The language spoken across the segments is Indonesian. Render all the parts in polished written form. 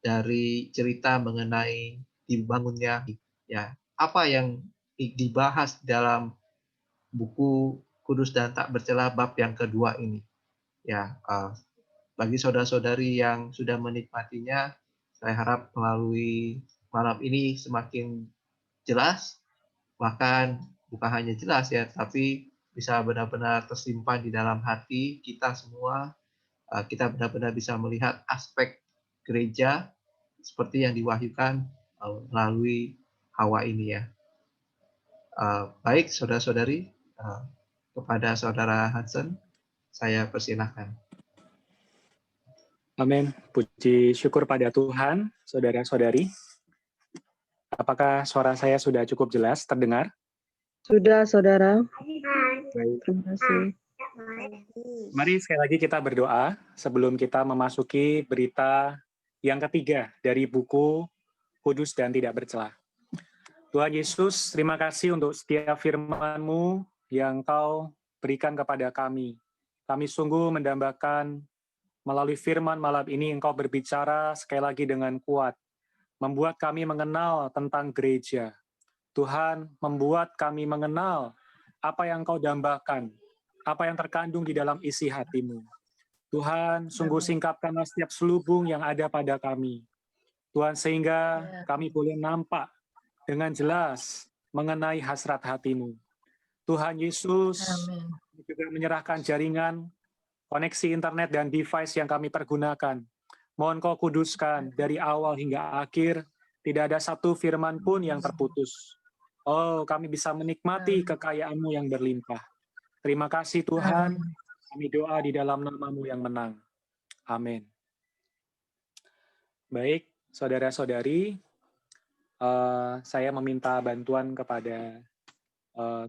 dari cerita mengenai dibangunnya ya, apa yang dibahas dalam buku Kudus dan Tak Bercela bab yang kedua ini. Ya, bagi saudara-saudari yang sudah menikmatinya, saya harap melalui malam ini semakin jelas, bahkan bukan hanya jelas ya, tapi bisa benar-benar tersimpan di dalam hati kita semua. Kita benar-benar bisa melihat aspek gereja seperti yang diwahyukan melalui Hawa ini ya. Baik saudara-saudari, kepada saudara Hudson, saya persilahkan. Amin. Puji syukur pada Tuhan, saudara-saudari. Apakah suara saya sudah cukup jelas terdengar? Sudah, saudara. Baik. Terima kasih. Mari sekali lagi kita berdoa sebelum kita memasuki berita yang ketiga dari buku Kudus dan Tidak Bercela. Tuhan Yesus, terima kasih untuk setiap firman-Mu yang Kau berikan kepada kami. Kami sungguh mendambakan melalui firman malam ini Engkau berbicara sekali lagi dengan kuat, membuat kami mengenal tentang gereja. Tuhan membuat kami mengenal apa yang Engkau dambakan, apa yang terkandung di dalam isi hati-Mu. Tuhan, sungguh singkapkanlah setiap selubung yang ada pada kami. Tuhan, sehingga kami boleh nampak dengan jelas mengenai hasrat hati-Mu. Tuhan Yesus juga menyerahkan jaringan, koneksi internet dan device yang kami pergunakan. Mohon Kau kuduskan dari awal hingga akhir, tidak ada satu firman pun yang terputus. Oh, kami bisa menikmati kekayaan-Mu yang berlimpah. Terima kasih Tuhan, kami doa di dalam nama-Mu yang menang. Amin. Baik, saudara-saudari, saya meminta bantuan kepada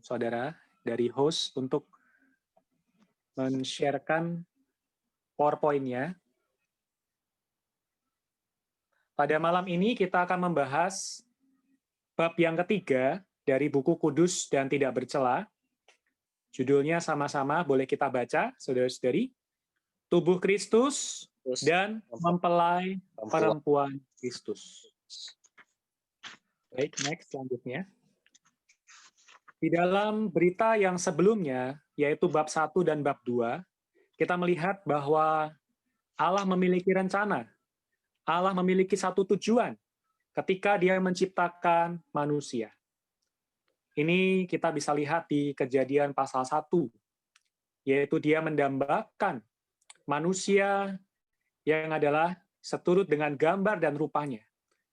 saudara dari host untuk men-sharekan PowerPoint-nya. Pada malam ini kita akan membahas bab yang ketiga dari buku Kudus dan Tidak Bercela. Judulnya sama-sama boleh kita baca, saudara-saudari. Tubuh Kristus dan mempelai perempuan Kristus. Baik, next selanjutnya. Di dalam berita yang sebelumnya, yaitu bab 1 dan bab 2, kita melihat bahwa Allah memiliki rencana. Allah memiliki satu tujuan ketika Dia menciptakan manusia. Ini kita bisa lihat di Kejadian pasal 1, yaitu Dia mendambakan manusia yang adalah seturut dengan gambar dan rupanya,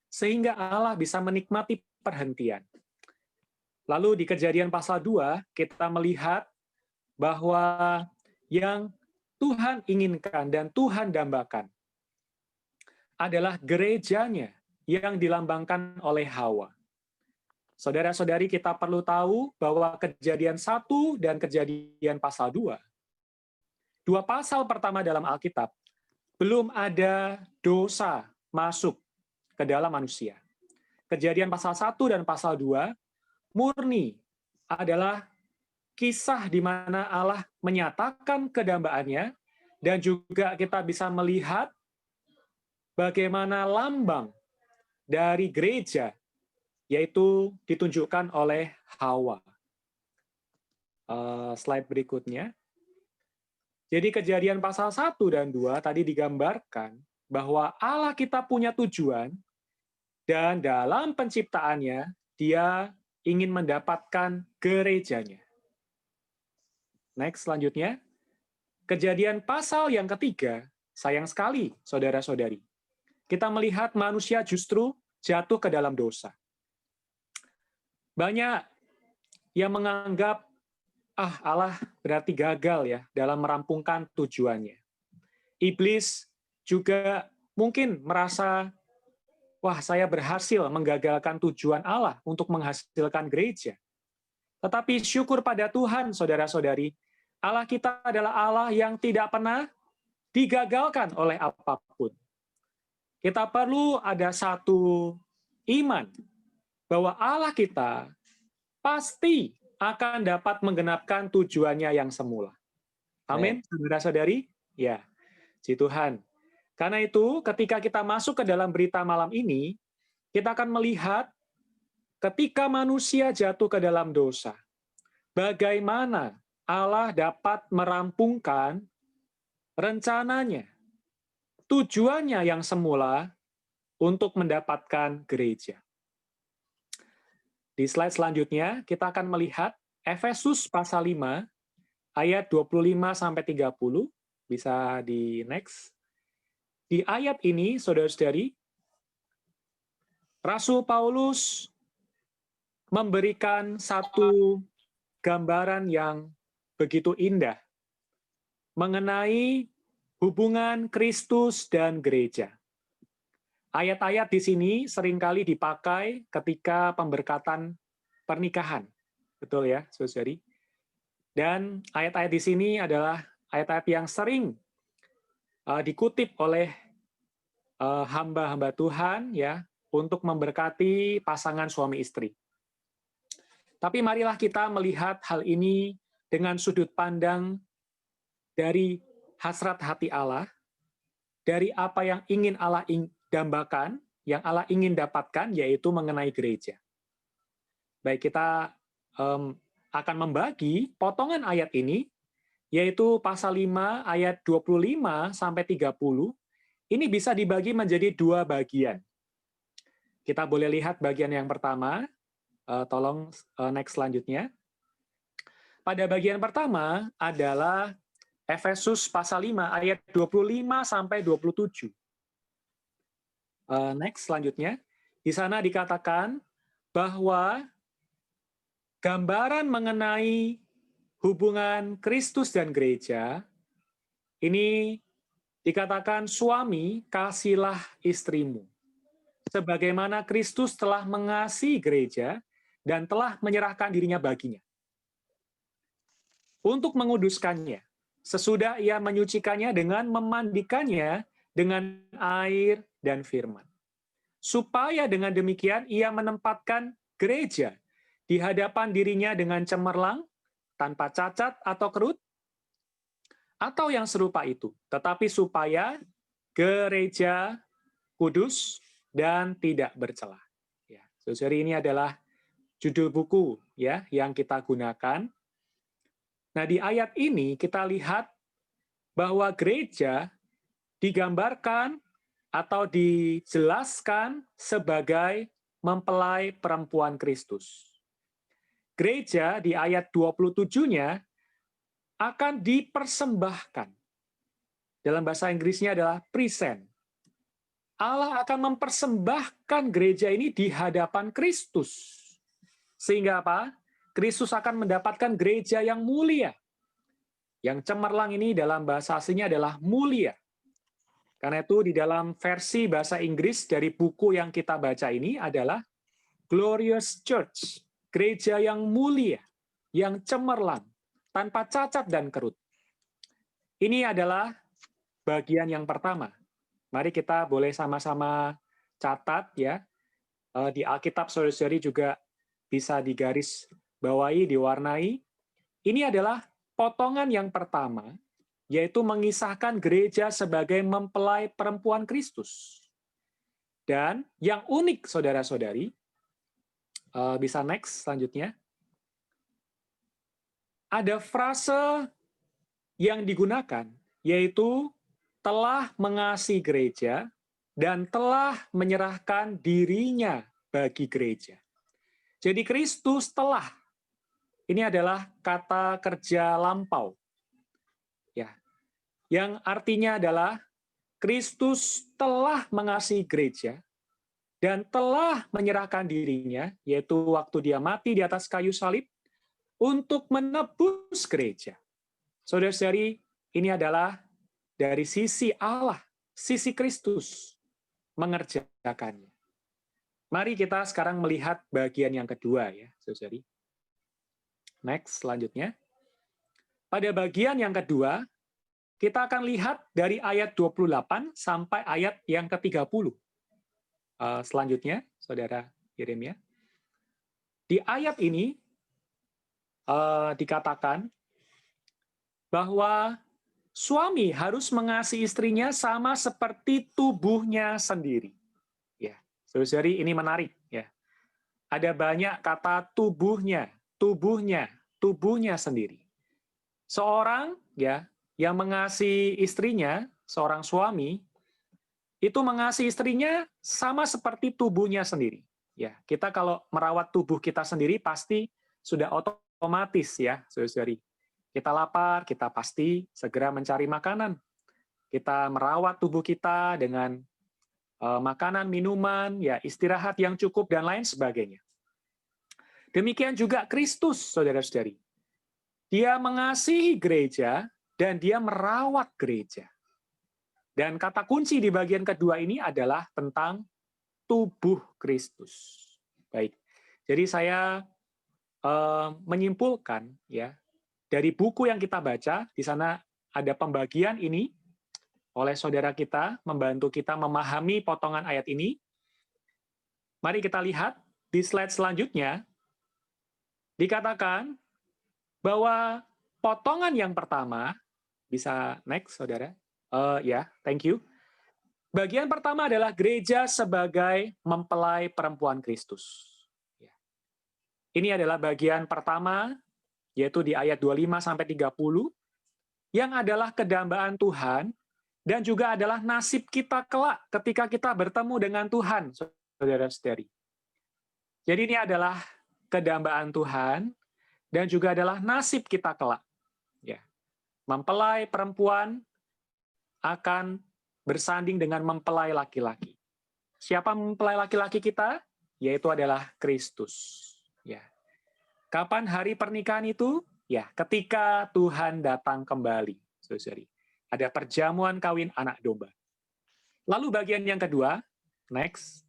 sehingga Allah bisa menikmati perhentian. Lalu di Kejadian pasal 2, kita melihat bahwa yang Tuhan inginkan dan Tuhan dambakan adalah gerejanya yang dilambangkan oleh Hawa. Saudara-saudari, kita perlu tahu bahwa Kejadian 1 dan Kejadian pasal 2, dua pasal pertama dalam Alkitab, belum ada dosa masuk ke dalam manusia. Kejadian pasal 1 dan pasal 2 murni adalah kisah di mana Allah menyatakan kedambaannya, dan juga kita bisa melihat bagaimana lambang dari gereja, yaitu ditunjukkan oleh Hawa. Slide berikutnya. Jadi Kejadian pasal 1 dan 2 tadi digambarkan bahwa Allah kita punya tujuan, dan dalam penciptaannya, Dia ingin mendapatkan gerejanya. Next, selanjutnya. Kejadian pasal yang ketiga, sayang sekali, saudara-saudari. Kita melihat manusia justru jatuh ke dalam dosa. Banyak yang menganggap, Allah berarti gagal ya dalam merampungkan tujuannya. Iblis juga mungkin merasa, wah, saya berhasil menggagalkan tujuan Allah untuk menghasilkan gereja. Tetapi syukur pada Tuhan, saudara-saudari, Allah kita adalah Allah yang tidak pernah digagalkan oleh apapun. Kita perlu ada satu iman bahwa Allah kita pasti akan dapat menggenapkan tujuannya yang semula. Amin, saudara-saudari? Ya, puji Tuhan. Karena itu, ketika kita masuk ke dalam berita malam ini, kita akan melihat ketika manusia jatuh ke dalam dosa, bagaimana Allah dapat merampungkan rencananya, tujuannya yang semula untuk mendapatkan gereja. Di slide selanjutnya, kita akan melihat Efesus pasal 5, ayat 25-30, bisa di next. Di ayat ini, saudara-saudari, Rasul Paulus memberikan satu gambaran yang begitu indah mengenai hubungan Kristus dan gereja. Ayat-ayat di sini seringkali dipakai ketika pemberkatan pernikahan. Betul ya, saudari? Dan ayat-ayat di sini adalah ayat-ayat yang sering dikutip oleh hamba-hamba Tuhan ya untuk memberkati pasangan suami istri. Tapi marilah kita melihat hal ini dengan sudut pandang dari hasrat hati Allah, dari apa yang ingin Allah dambakan, yang Allah ingin dapatkan, yaitu mengenai gereja. Baik, kita akan membagi potongan ayat ini, yaitu pasal 5 ayat 25-30, ini bisa dibagi menjadi dua bagian. Kita boleh lihat bagian yang pertama, tolong next selanjutnya. Pada bagian pertama adalah Efesus pasal 5 ayat 25-27. Next selanjutnya, di sana dikatakan bahwa gambaran mengenai hubungan Kristus dan gereja ini dikatakan suami kasihilah istrimu sebagaimana Kristus telah mengasihi gereja dan telah menyerahkan dirinya baginya untuk menguduskannya sesudah ia menyucikannya dengan memandikannya dengan air dan firman, supaya dengan demikian ia menempatkan gereja di hadapan dirinya dengan cemerlang, tanpa cacat atau kerut, atau yang serupa itu, tetapi supaya gereja kudus dan tidak bercela. Ya, saudari, ini adalah judul buku ya yang kita gunakan. Nah, di ayat ini kita lihat bahwa gereja digambarkan atau dijelaskan sebagai mempelai perempuan Kristus. Gereja di ayat 27-nya akan dipersembahkan. Dalam bahasa Inggrisnya adalah present. Allah akan mempersembahkan gereja ini di hadapan Kristus. Sehingga apa? Kristus akan mendapatkan gereja yang mulia. Yang cemerlang ini dalam bahasa aslinya adalah mulia. Karena itu di dalam versi bahasa Inggris dari buku yang kita baca ini adalah Glorious Church, gereja yang mulia, yang cemerlang, tanpa cacat dan kerut. Ini adalah bagian yang pertama. Mari kita boleh sama-sama catat ya. Di Alkitab saudara-saudari juga bisa digaris bawahi, diwarnai. Ini adalah potongan yang pertama, yaitu mengisahkan gereja sebagai mempelai perempuan Kristus. Dan yang unik, saudara-saudari, bisa next selanjutnya, ada frase yang digunakan, yaitu telah mengasihi gereja dan telah menyerahkan dirinya bagi gereja. Jadi Kristus telah, ini adalah kata kerja lampau. Ya, yang artinya adalah Kristus telah mengasihi gereja dan telah menyerahkan dirinya, yaitu waktu dia mati di atas kayu salib, untuk menebus gereja. Saudara-saudari, ini adalah dari sisi Allah, sisi Kristus mengerjakannya. Mari kita sekarang melihat bagian yang kedua ya, saudari. Next, selanjutnya. Pada bagian yang kedua, kita akan lihat dari ayat 28 sampai ayat yang ke-30. Selanjutnya, saudara Yeremia. Di ayat ini dikatakan bahwa suami harus mengasihi istrinya sama seperti tubuhnya sendiri. Ya, saudari, ini menarik. Ya, ada banyak kata tubuhnya, tubuhnya sendiri. Seorang ya yang mengasihi istrinya, seorang suami itu mengasihi istrinya sama seperti tubuhnya sendiri. Ya, kita kalau merawat tubuh kita sendiri pasti sudah otomatis ya, saudari. Kita lapar, kita pasti segera mencari makanan. Kita merawat tubuh kita dengan makanan, minuman, ya istirahat yang cukup dan lain sebagainya. Demikian juga Kristus, saudara-saudari. Dia mengasihi gereja dan dia merawat gereja. Dan kata kunci di bagian kedua ini adalah tentang tubuh Kristus. Baik, jadi saya menyimpulkan ya dari buku yang kita baca, di sana ada pembagian ini oleh saudara kita, membantu kita memahami potongan ayat ini. Mari kita lihat di slide selanjutnya, dikatakan bahwa potongan yang pertama, bisa next saudara, ya, thank you. Bagian pertama adalah gereja sebagai mempelai perempuan Kristus. Ini adalah bagian pertama, yaitu di ayat 25-30, yang adalah kedambaan Tuhan, dan juga adalah nasib kita kelak ketika kita bertemu dengan Tuhan, saudara-saudari. Jadi ini adalah kedambaan Tuhan, dan juga adalah nasib kita kelak. Ya. Mempelai perempuan akan bersanding dengan mempelai laki-laki. Siapa mempelai laki-laki kita? Yaitu adalah Kristus. Ya. Kapan hari pernikahan itu? Ya, ketika Tuhan datang kembali. Saudari. Ada perjamuan kawin anak domba. Lalu bagian yang kedua, next.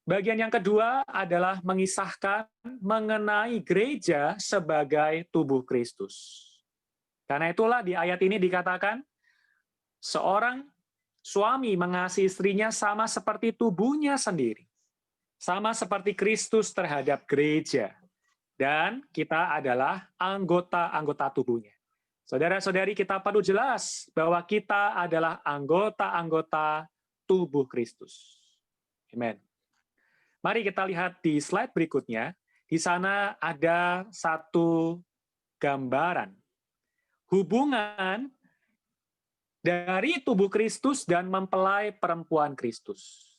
Bagian yang kedua adalah mengisahkan mengenai gereja sebagai tubuh Kristus. Karena itulah di ayat ini dikatakan, seorang suami mengasihi istrinya sama seperti tubuhnya sendiri. Sama seperti Kristus terhadap gereja. Dan kita adalah anggota-anggota tubuhnya. Saudara-saudari, kita perlu jelas bahwa kita adalah anggota-anggota tubuh Kristus. Amin. Mari kita lihat di slide berikutnya. Di sana ada satu gambaran. Hubungan dari tubuh Kristus dan mempelai perempuan Kristus.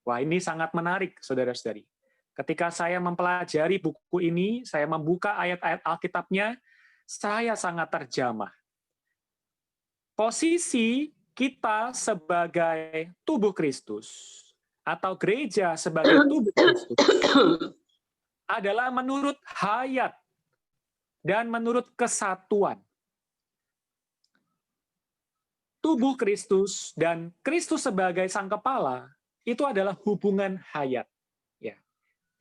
Wah, ini sangat menarik, saudara-saudari. Ketika saya mempelajari buku ini, saya membuka ayat-ayat Alkitabnya, saya sangat terjamah. Posisi kita sebagai tubuh Kristus, atau gereja sebagai tubuh Kristus, adalah menurut hayat dan menurut kesatuan. Tubuh Kristus dan Kristus sebagai sang kepala, itu adalah hubungan hayat. Ya.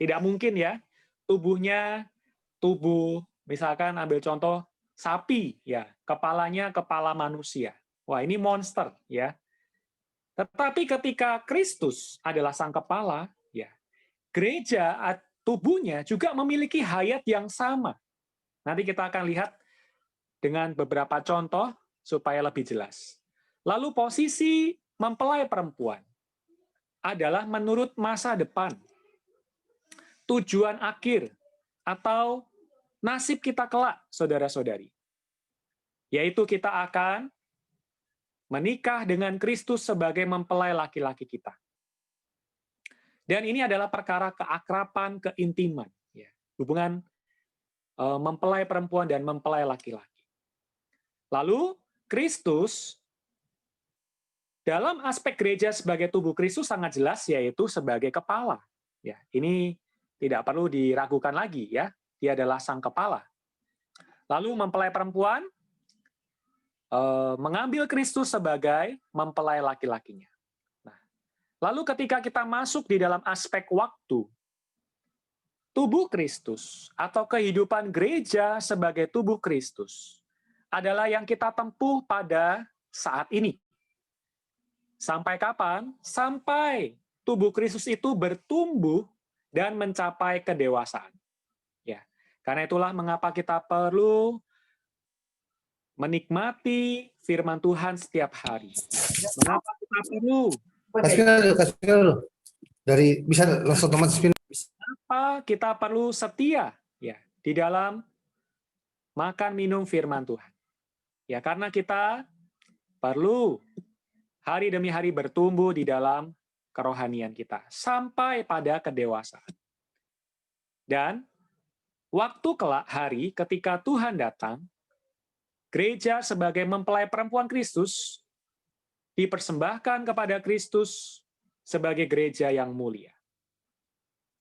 Tidak mungkin ya, tubuh, misalkan ambil contoh sapi, ya, kepalanya kepala manusia. Wah, ini monster, ya. Tetapi ketika Kristus adalah sang kepala, ya, gereja tubuhnya juga memiliki hayat yang sama. Nanti kita akan lihat dengan beberapa contoh supaya lebih jelas. Lalu posisi mempelai perempuan adalah menurut masa depan, tujuan akhir, atau nasib kita kelak, saudara-saudari. Yaitu kita akan menikah dengan Kristus sebagai mempelai laki-laki kita. Dan ini adalah perkara keakraban, keintiman. Ya. Hubungan mempelai perempuan dan mempelai laki-laki. Lalu, Kristus dalam aspek gereja sebagai tubuh Kristus sangat jelas, yaitu sebagai kepala. Ya, ini tidak perlu diragukan lagi, ya. Dia adalah sang kepala. Lalu mempelai perempuan mengambil Kristus sebagai mempelai laki-lakinya. Nah, lalu ketika kita masuk di dalam aspek waktu, tubuh Kristus atau kehidupan gereja sebagai tubuh Kristus adalah yang kita tempuh pada saat ini. Sampai kapan? Sampai tubuh Kristus itu bertumbuh dan mencapai kedewasaan. Ya, karena itulah mengapa kita perlu menikmati firman Tuhan setiap hari. Mengapa kita perlu? Kasih dulu. Dari bisa langsung otomatis pindah. Apa kita perlu setia ya di dalam makan minum firman Tuhan? Ya karena kita perlu hari demi hari bertumbuh di dalam kerohanian kita sampai pada kedewasaan. Dan waktu kelak hari ketika Tuhan datang, gereja sebagai mempelai perempuan Kristus dipersembahkan kepada Kristus sebagai gereja yang mulia.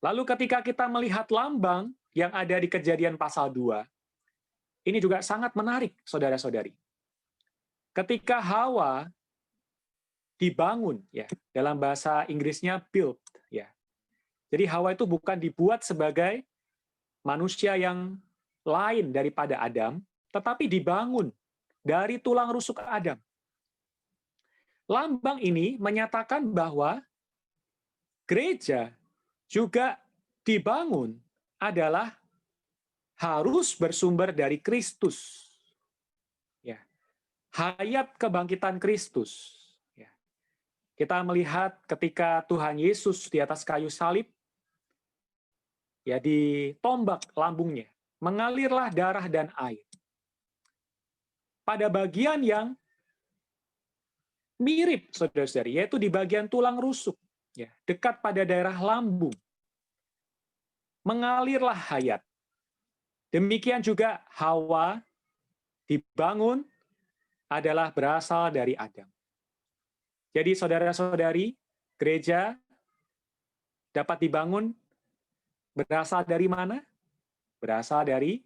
Lalu ketika kita melihat lambang yang ada di Kejadian pasal 2, ini juga sangat menarik, saudara-saudari. Ketika Hawa dibangun, ya, dalam bahasa Inggrisnya built, ya. Jadi Hawa itu bukan dibuat sebagai manusia yang lain daripada Adam, tetapi dibangun dari tulang rusuk Adam. Lambang ini menyatakan bahwa gereja juga dibangun adalah harus bersumber dari Kristus. Ya. Hayat kebangkitan Kristus. Ya. Kita melihat ketika Tuhan Yesus di atas kayu salib, ya ditombak lambungnya, mengalirlah darah dan air. Pada bagian yang mirip, saudara-saudari, yaitu di bagian tulang rusuk, ya, dekat pada daerah lambung, mengalirlah hayat. Demikian juga Hawa dibangun adalah berasal dari Adam. Jadi saudara-saudari, gereja dapat dibangun berasal dari mana? Berasal dari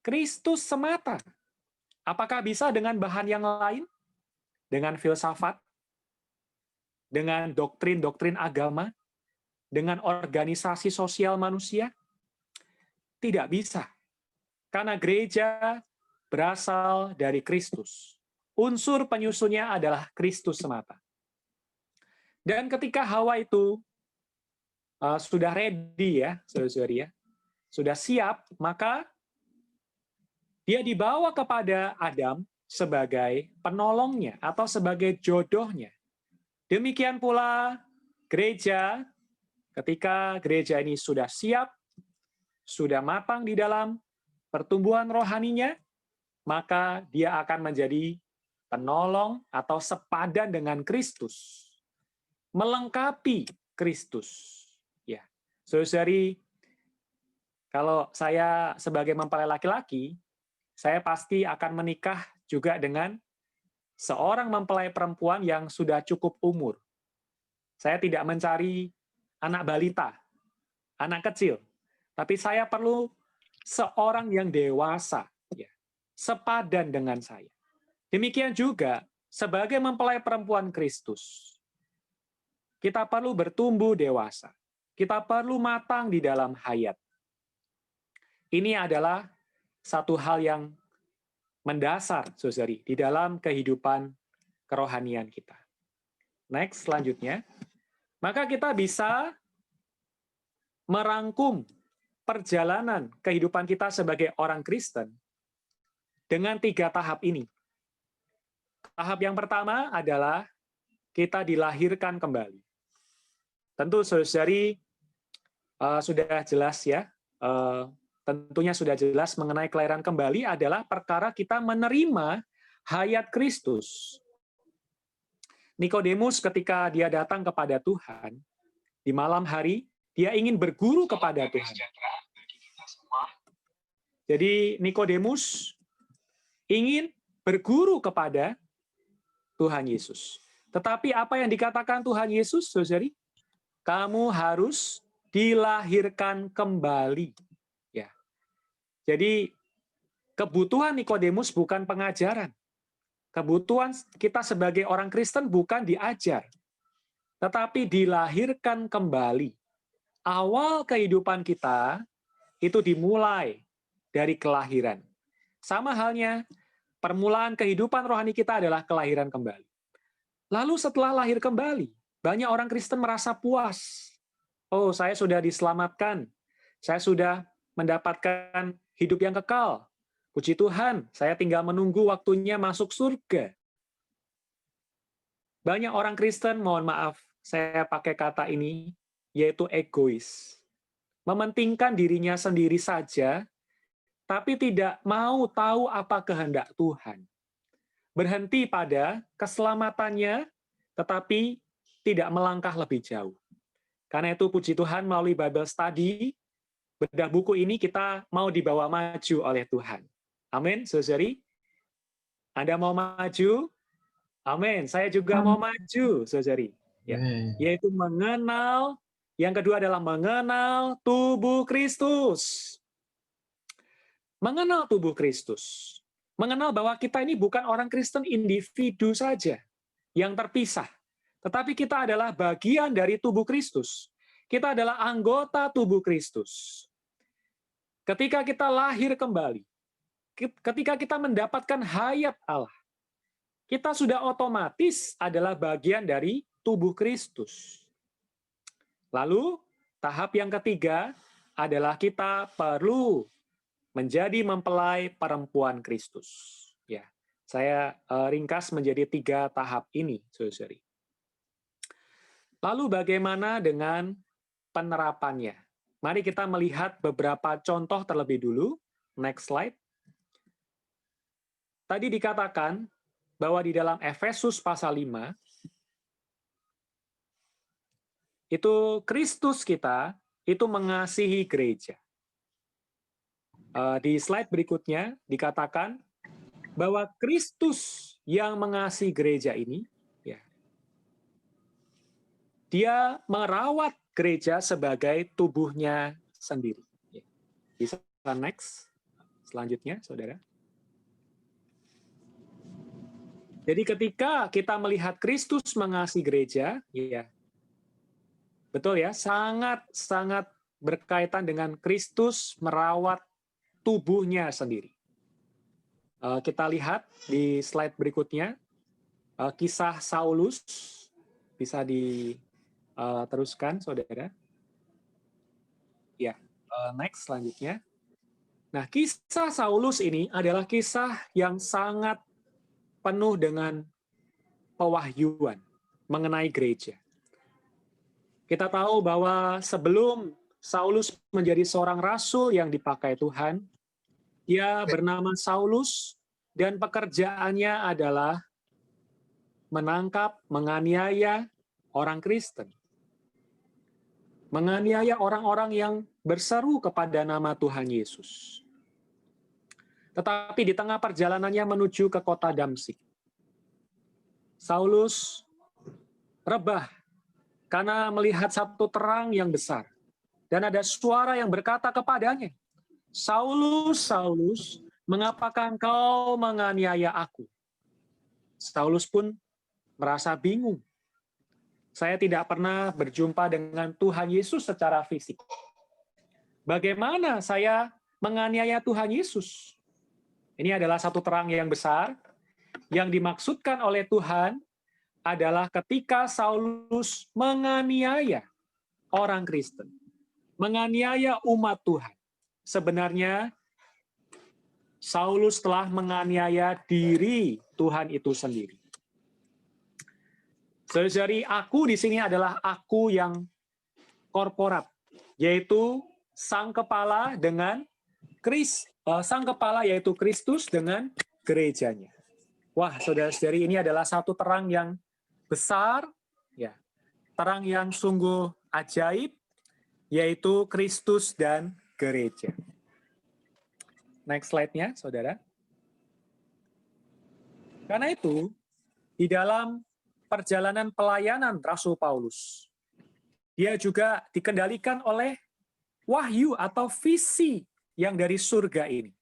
Kristus semata. Apakah bisa dengan bahan yang lain? Dengan filsafat? Dengan doktrin-doktrin agama? Dengan organisasi sosial manusia? Tidak bisa. Karena gereja berasal dari Kristus. Unsur penyusunnya adalah Kristus semata. Dan ketika Hawa itu sudah ready ya, saudara-saudari ya, sudah siap, maka dia dibawa kepada Adam sebagai penolongnya atau sebagai jodohnya. Demikian pula gereja, ketika gereja ini sudah siap, sudah matang di dalam pertumbuhan rohaninya, maka dia akan menjadi penolong atau sepadan dengan Kristus, melengkapi Kristus. Ya, saudari, kalau saya sebagai mempelai laki-laki, saya pasti akan menikah juga dengan seorang mempelai perempuan yang sudah cukup umur. Saya tidak mencari anak balita, anak kecil, tapi saya perlu seorang yang dewasa, ya, sepadan dengan saya. Demikian juga sebagai mempelai perempuan Kristus, kita perlu bertumbuh dewasa. Kita perlu matang di dalam hayat. Ini adalah satu hal yang mendasar, saudari, di dalam kehidupan kerohanian kita. Next, selanjutnya. Maka kita bisa merangkum perjalanan kehidupan kita sebagai orang Kristen dengan 3 tahap ini. Tahap yang pertama adalah kita dilahirkan kembali. Tentu saudari sudah jelas ya, tentunya sudah jelas mengenai kelahiran kembali adalah perkara kita menerima hayat Kristus. Nikodemus ketika dia datang kepada Tuhan, di malam hari, dia ingin berguru kepada Tuhan. Jadi Nikodemus ingin berguru kepada Tuhan Yesus. Tetapi apa yang dikatakan Tuhan Yesus, saudari? Kamu harus dilahirkan kembali. Ya. Jadi kebutuhan Nikodemus bukan pengajaran. Kebutuhan kita sebagai orang Kristen bukan diajar, tetapi dilahirkan kembali. Awal kehidupan kita itu dimulai dari kelahiran. Sama halnya, permulaan kehidupan rohani kita adalah kelahiran kembali. Lalu setelah lahir kembali, banyak orang Kristen merasa puas. Oh, saya sudah diselamatkan. Saya sudah mendapatkan hidup yang kekal. Puji Tuhan, saya tinggal menunggu waktunya masuk surga. Banyak orang Kristen, mohon maaf, saya pakai kata ini, yaitu egois. Mementingkan dirinya sendiri saja, tapi tidak mau tahu apa kehendak Tuhan. Berhenti pada keselamatannya, tetapi tidak melangkah lebih jauh. Karena itu puji Tuhan melalui Bible Study, bedah buku ini kita mau dibawa maju oleh Tuhan. Amin, saudari. Anda mau maju? Amin. Saya juga mau maju, saudari. Ya. Yaitu mengenal, yang kedua adalah mengenal tubuh Kristus. Mengenal tubuh Kristus. Mengenal bahwa kita ini bukan orang Kristen individu saja yang terpisah. Tetapi kita adalah bagian dari tubuh Kristus. Kita adalah anggota tubuh Kristus. Ketika kita lahir kembali, ketika kita mendapatkan hayat Allah, kita sudah otomatis adalah bagian dari tubuh Kristus. Lalu, tahap yang ketiga adalah kita perlu menjadi mempelai perempuan Kristus. Ya, saya ringkas menjadi 3 tahap ini, saudari. Lalu bagaimana dengan penerapannya? Mari kita melihat beberapa contoh terlebih dulu. Next slide. Tadi dikatakan bahwa di dalam Efesus pasal 5, itu Kristus kita itu mengasihi gereja. Di slide berikutnya dikatakan bahwa Kristus yang mengasihi gereja ini, ya, dia merawat gereja sebagai tubuhnya sendiri. Bisa next, selanjutnya, saudara. Jadi ketika kita melihat Kristus mengasihi gereja, ya, betul ya, sangat berkaitan dengan Kristus merawat tubuhnya sendiri. Kita lihat di slide berikutnya, kisah Saulus, bisa diteruskan, saudara. Ya, next selanjutnya. Nah, kisah Saulus ini adalah kisah yang sangat penuh dengan pewahyuan mengenai gereja. Kita tahu bahwa sebelum Saulus menjadi seorang rasul yang dipakai Tuhan, dia bernama Saulus dan pekerjaannya adalah menangkap, menganiaya orang Kristen. Menganiaya orang-orang yang berseru kepada nama Tuhan Yesus. Tetapi di tengah perjalanannya menuju ke kota Damsyik, Saulus rebah karena melihat satu terang yang besar. Dan ada suara yang berkata kepadanya, "Saulus, Saulus, mengapakah engkau menganiaya aku?" Saulus pun merasa bingung. Saya tidak pernah berjumpa dengan Tuhan Yesus secara fisik. Bagaimana saya menganiaya Tuhan Yesus? Ini adalah satu terang yang besar, yang dimaksudkan oleh Tuhan adalah ketika Saulus menganiaya orang Kristen, menganiaya umat Tuhan. Sebenarnya Saulus telah menganiaya diri Tuhan itu sendiri. Saudari, aku di sini adalah aku yang korporat, yaitu sang kepala dengan sang kepala yaitu Kristus dengan gerejanya. Wah, saudara-saudari, ini adalah satu terang yang besar, ya, terang yang sungguh ajaib, yaitu Kristus dan gereja. Next slide-nya, saudara. Karena itu, di dalam perjalanan pelayanan Rasul Paulus, dia juga dikendalikan oleh wahyu atau visi yang dari surga ini.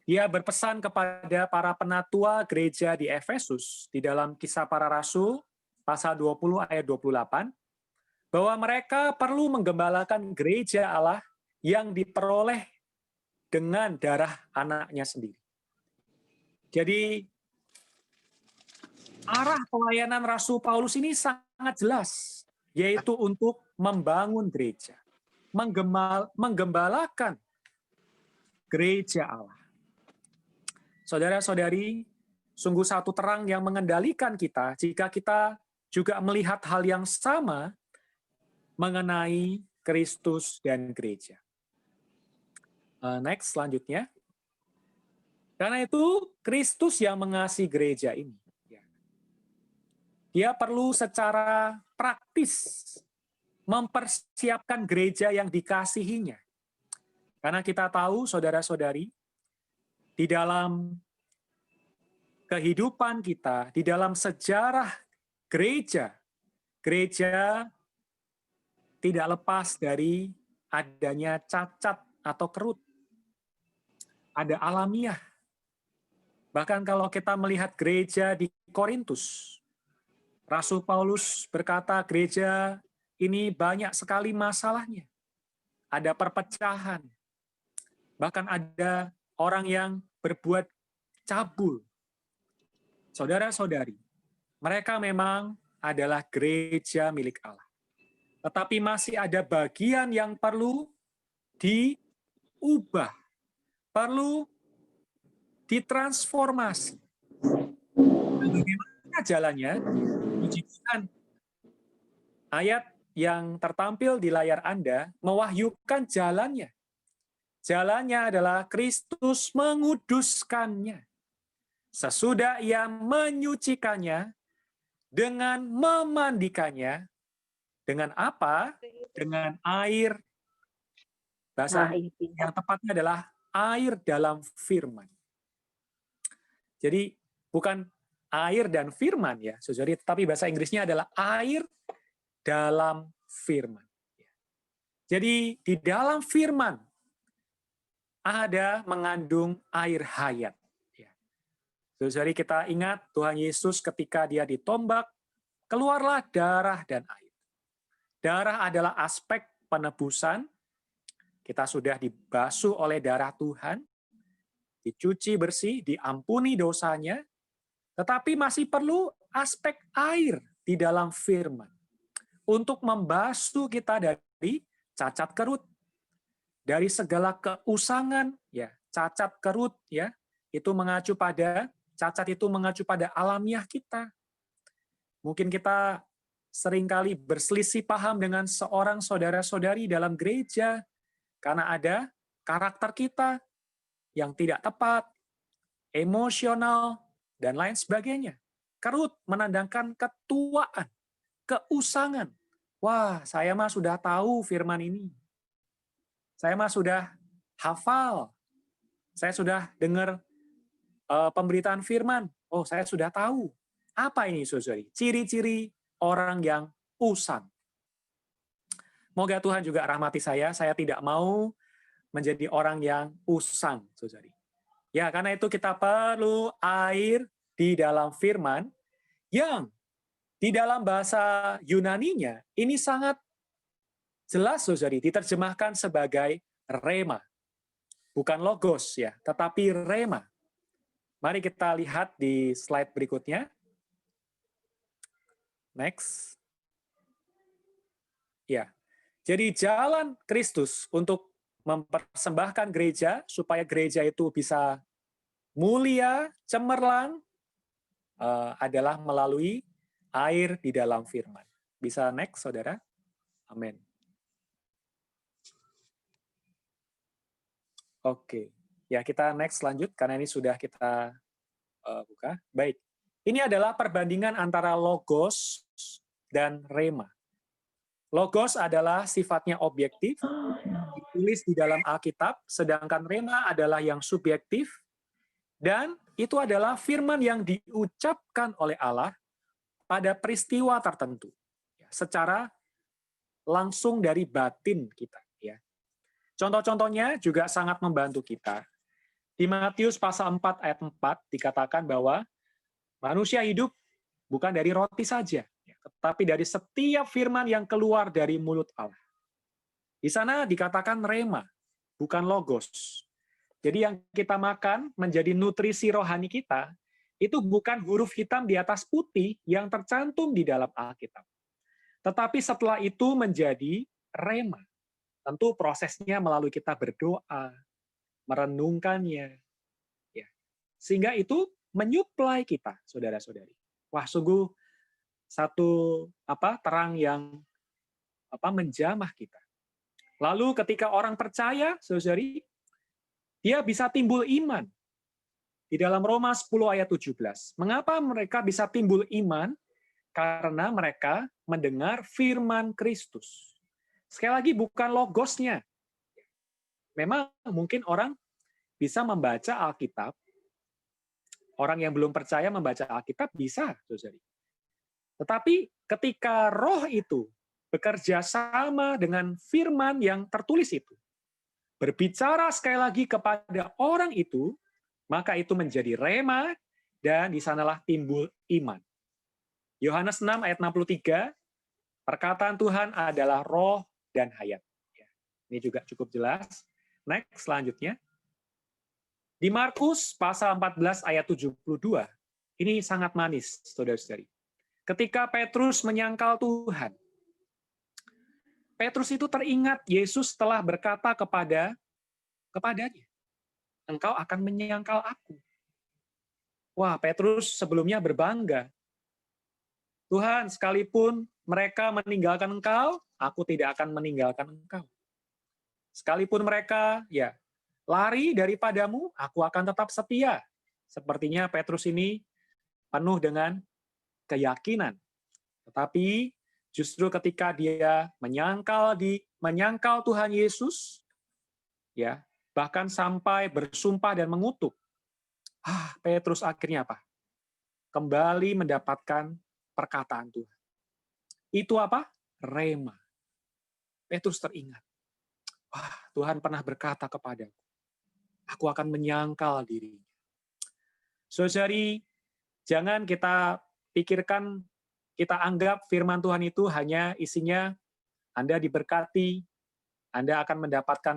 Dia berpesan kepada para penatua gereja di Efesus di dalam Kisah Para Rasul pasal 20 ayat 28 bahwa mereka perlu menggembalakan gereja Allah yang diperoleh dengan darah anaknya sendiri. Jadi arah pelayanan Rasul Paulus ini sangat jelas, yaitu untuk membangun gereja, menggembalakan gereja Allah. saudara-saudari, sungguh satu terang yang mengendalikan kita jika kita juga melihat hal yang sama mengenai Kristus dan gereja. Next, selanjutnya. Karena itu, Kristus yang mengasihi gereja ini. Dia perlu secara praktis mempersiapkan gereja yang dikasihinya. Karena kita tahu, saudara-saudari, di dalam kehidupan kita, di dalam sejarah gereja, gereja tidak lepas dari adanya cacat atau kerut. Ada alamiah. Bahkan kalau kita melihat gereja di Korintus, Rasul Paulus berkata gereja ini banyak sekali masalahnya. Ada perpecahan. Bahkan ada orang yang berbuat cabul. Saudara-saudari, mereka memang adalah gereja milik Allah. Tetapi masih ada bagian yang perlu diubah, perlu ditransformasi. Bagaimana jalannya? Puji Tuhan. Ayat yang tertampil di layar Anda mewahyukan jalannya. Jalannya adalah Kristus menguduskannya. Sesudah ia menyucikannya dengan memandikannya. Dengan apa? Dengan air. Bahasa yang tepatnya adalah air dalam firman. Jadi bukan air dan firman ya, saudari, tapi bahasa Inggrisnya adalah air dalam firman. Jadi di dalam firman ada mengandung air hayat. Saudari, kita ingat Tuhan Yesus ketika dia ditombak, keluarlah darah dan air. Darah adalah aspek penebusan. Kita sudah dibasuh oleh darah Tuhan, dicuci bersih, diampuni dosanya, tetapi masih perlu aspek air di dalam firman untuk membasuh kita dari cacat kerut, dari segala keusangan, ya, cacat kerut, ya, itu mengacu pada cacat itu mengacu pada alamiah kita. Mungkin kita seringkali berselisih paham dengan seorang saudara-saudari dalam gereja karena ada karakter kita yang tidak tepat, emosional, dan lain sebagainya. Kerut menandakan ketuaan, keusangan. Wah, saya mah sudah tahu firman ini. Saya mah sudah hafal. Saya sudah dengar pemberitaan firman. Oh, saya sudah tahu. Apa ini, saudari? Ciri-ciri orang yang usang. Moga Tuhan juga rahmati saya tidak mau menjadi orang yang usang, saudari. Ya, karena itu kita perlu air di dalam firman yang di dalam bahasa Yunaninya ini sangat jelas, saudari, diterjemahkan sebagai rema. Bukan logos ya, tetapi rema. Mari kita lihat di slide berikutnya. Next. Ya. Jadi jalan Kristus untuk mempersembahkan gereja supaya gereja itu bisa mulia, cemerlang adalah melalui air di dalam firman. Bisa next, saudara? Amin. Oke. Ya, kita next lanjut, karena ini sudah kita buka. Baik. Ini adalah perbandingan antara logos dan rema. Logos adalah sifatnya objektif, ditulis di dalam Alkitab, sedangkan rema adalah yang subjektif, dan itu adalah firman yang diucapkan oleh Allah pada peristiwa tertentu, secara langsung dari batin kita. Contoh-contohnya juga sangat membantu kita. Di Matius pasal 4 ayat 4 dikatakan bahwa manusia hidup bukan dari roti saja, tetapi dari setiap firman yang keluar dari mulut Allah. Di sana dikatakan rema, bukan logos. Jadi yang kita makan menjadi nutrisi rohani kita, itu bukan huruf hitam di atas putih yang tercantum di dalam Alkitab. Tetapi setelah itu menjadi rema. Tentu prosesnya melalui kita berdoa, merenungkannya. Ya. Sehingga itu menyuplai kita, saudara-saudari. Wah, sungguh satu terang yang menjamah kita. Lalu ketika orang percaya, saudari, dia bisa timbul iman. Di dalam Roma 10 ayat 17. Mengapa mereka bisa timbul iman? Karena mereka mendengar firman Kristus. Sekali lagi, bukan logosnya. Memang mungkin orang bisa membaca Alkitab. Orang yang belum percaya membaca Alkitab bisa, saudari. Tetapi ketika roh itu bekerja sama dengan firman yang tertulis itu, berbicara sekali lagi kepada orang itu, maka itu menjadi rema, dan di sanalah timbul iman. Yohanes 6 ayat 63, perkataan Tuhan adalah roh dan hayat. Ini juga cukup jelas. Next, selanjutnya. Di Markus pasal 14 ayat 72, ini sangat manis, saudara-saudari. Ketika Petrus menyangkal Tuhan, Petrus itu teringat Yesus telah berkata kepadanya, engkau akan menyangkal aku. Wah, Petrus sebelumnya berbangga. Tuhan, sekalipun mereka meninggalkan engkau, aku tidak akan meninggalkan engkau. Sekalipun mereka lari daripadamu, aku akan tetap setia. Sepertinya Petrus ini penuh dengan keyakinan. Tetapi justru ketika dia menyangkal Tuhan Yesus, bahkan sampai bersumpah dan mengutuk, Petrus akhirnya apa? Kembali mendapatkan perkataan Tuhan. Itu apa? Rema. Petrus teringat. Tuhan pernah berkata kepadaku, aku akan menyangkal dirinya. Saudari, jangan kita pikirkan, kita anggap firman Tuhan itu hanya isinya Anda diberkati, Anda akan mendapatkan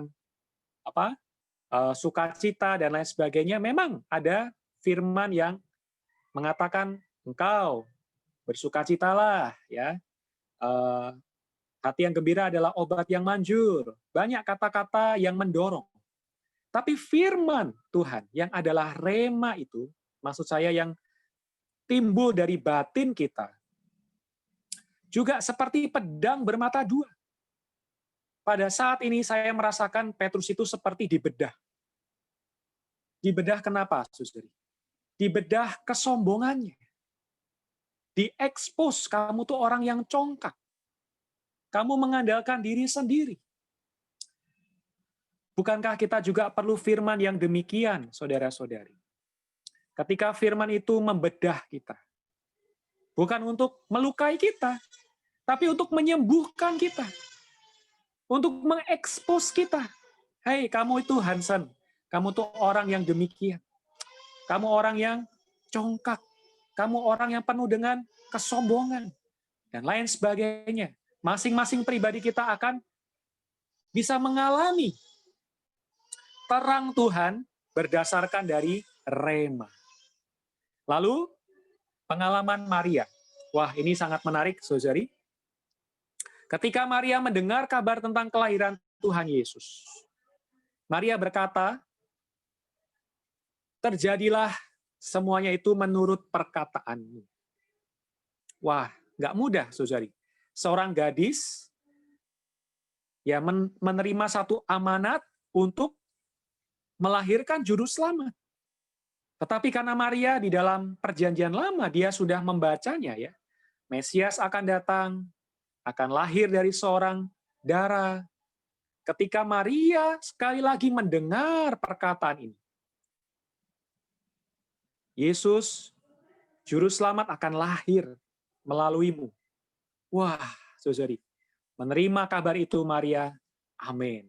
sukacita dan lain sebagainya. Memang ada firman yang mengatakan engkau bersukacitalah, hati yang gembira adalah obat yang manjur. Banyak kata-kata yang mendorong. Tapi firman Tuhan yang adalah rema itu, maksud saya yang timbul dari batin kita, juga seperti pedang bermata dua. Pada saat ini saya merasakan Petrus itu seperti dibedah. Dibedah kenapa, saudari? Dibedah kesombongannya. Diekspos, kamu tuh orang yang congkak. Kamu mengandalkan diri sendiri. Bukankah kita juga perlu firman yang demikian, saudara-saudari? Ketika firman itu membedah kita. Bukan untuk melukai kita, tapi untuk menyembuhkan kita. Untuk mengekspos kita. Hei, kamu itu Hansen. Kamu tuh orang yang demikian. Kamu orang yang congkak. Kamu orang yang penuh dengan kesombongan. Dan lain sebagainya. Masing-masing pribadi kita akan bisa mengalami terang Tuhan berdasarkan dari rema. Lalu, pengalaman Maria. Wah, ini sangat menarik, saudari. Ketika Maria mendengar kabar tentang kelahiran Tuhan Yesus, Maria berkata, terjadilah semuanya itu menurut perkataanmu. Wah, nggak mudah, saudari. Seorang gadis menerima satu amanat untuk melahirkan juru selamat. Tetapi karena Maria di dalam perjanjian lama, dia sudah membacanya, Mesias akan datang, akan lahir dari seorang darah. Ketika Maria sekali lagi mendengar perkataan ini, Yesus, juru selamat akan lahir melaluimu. Wah, saudari, menerima kabar itu Maria, amin.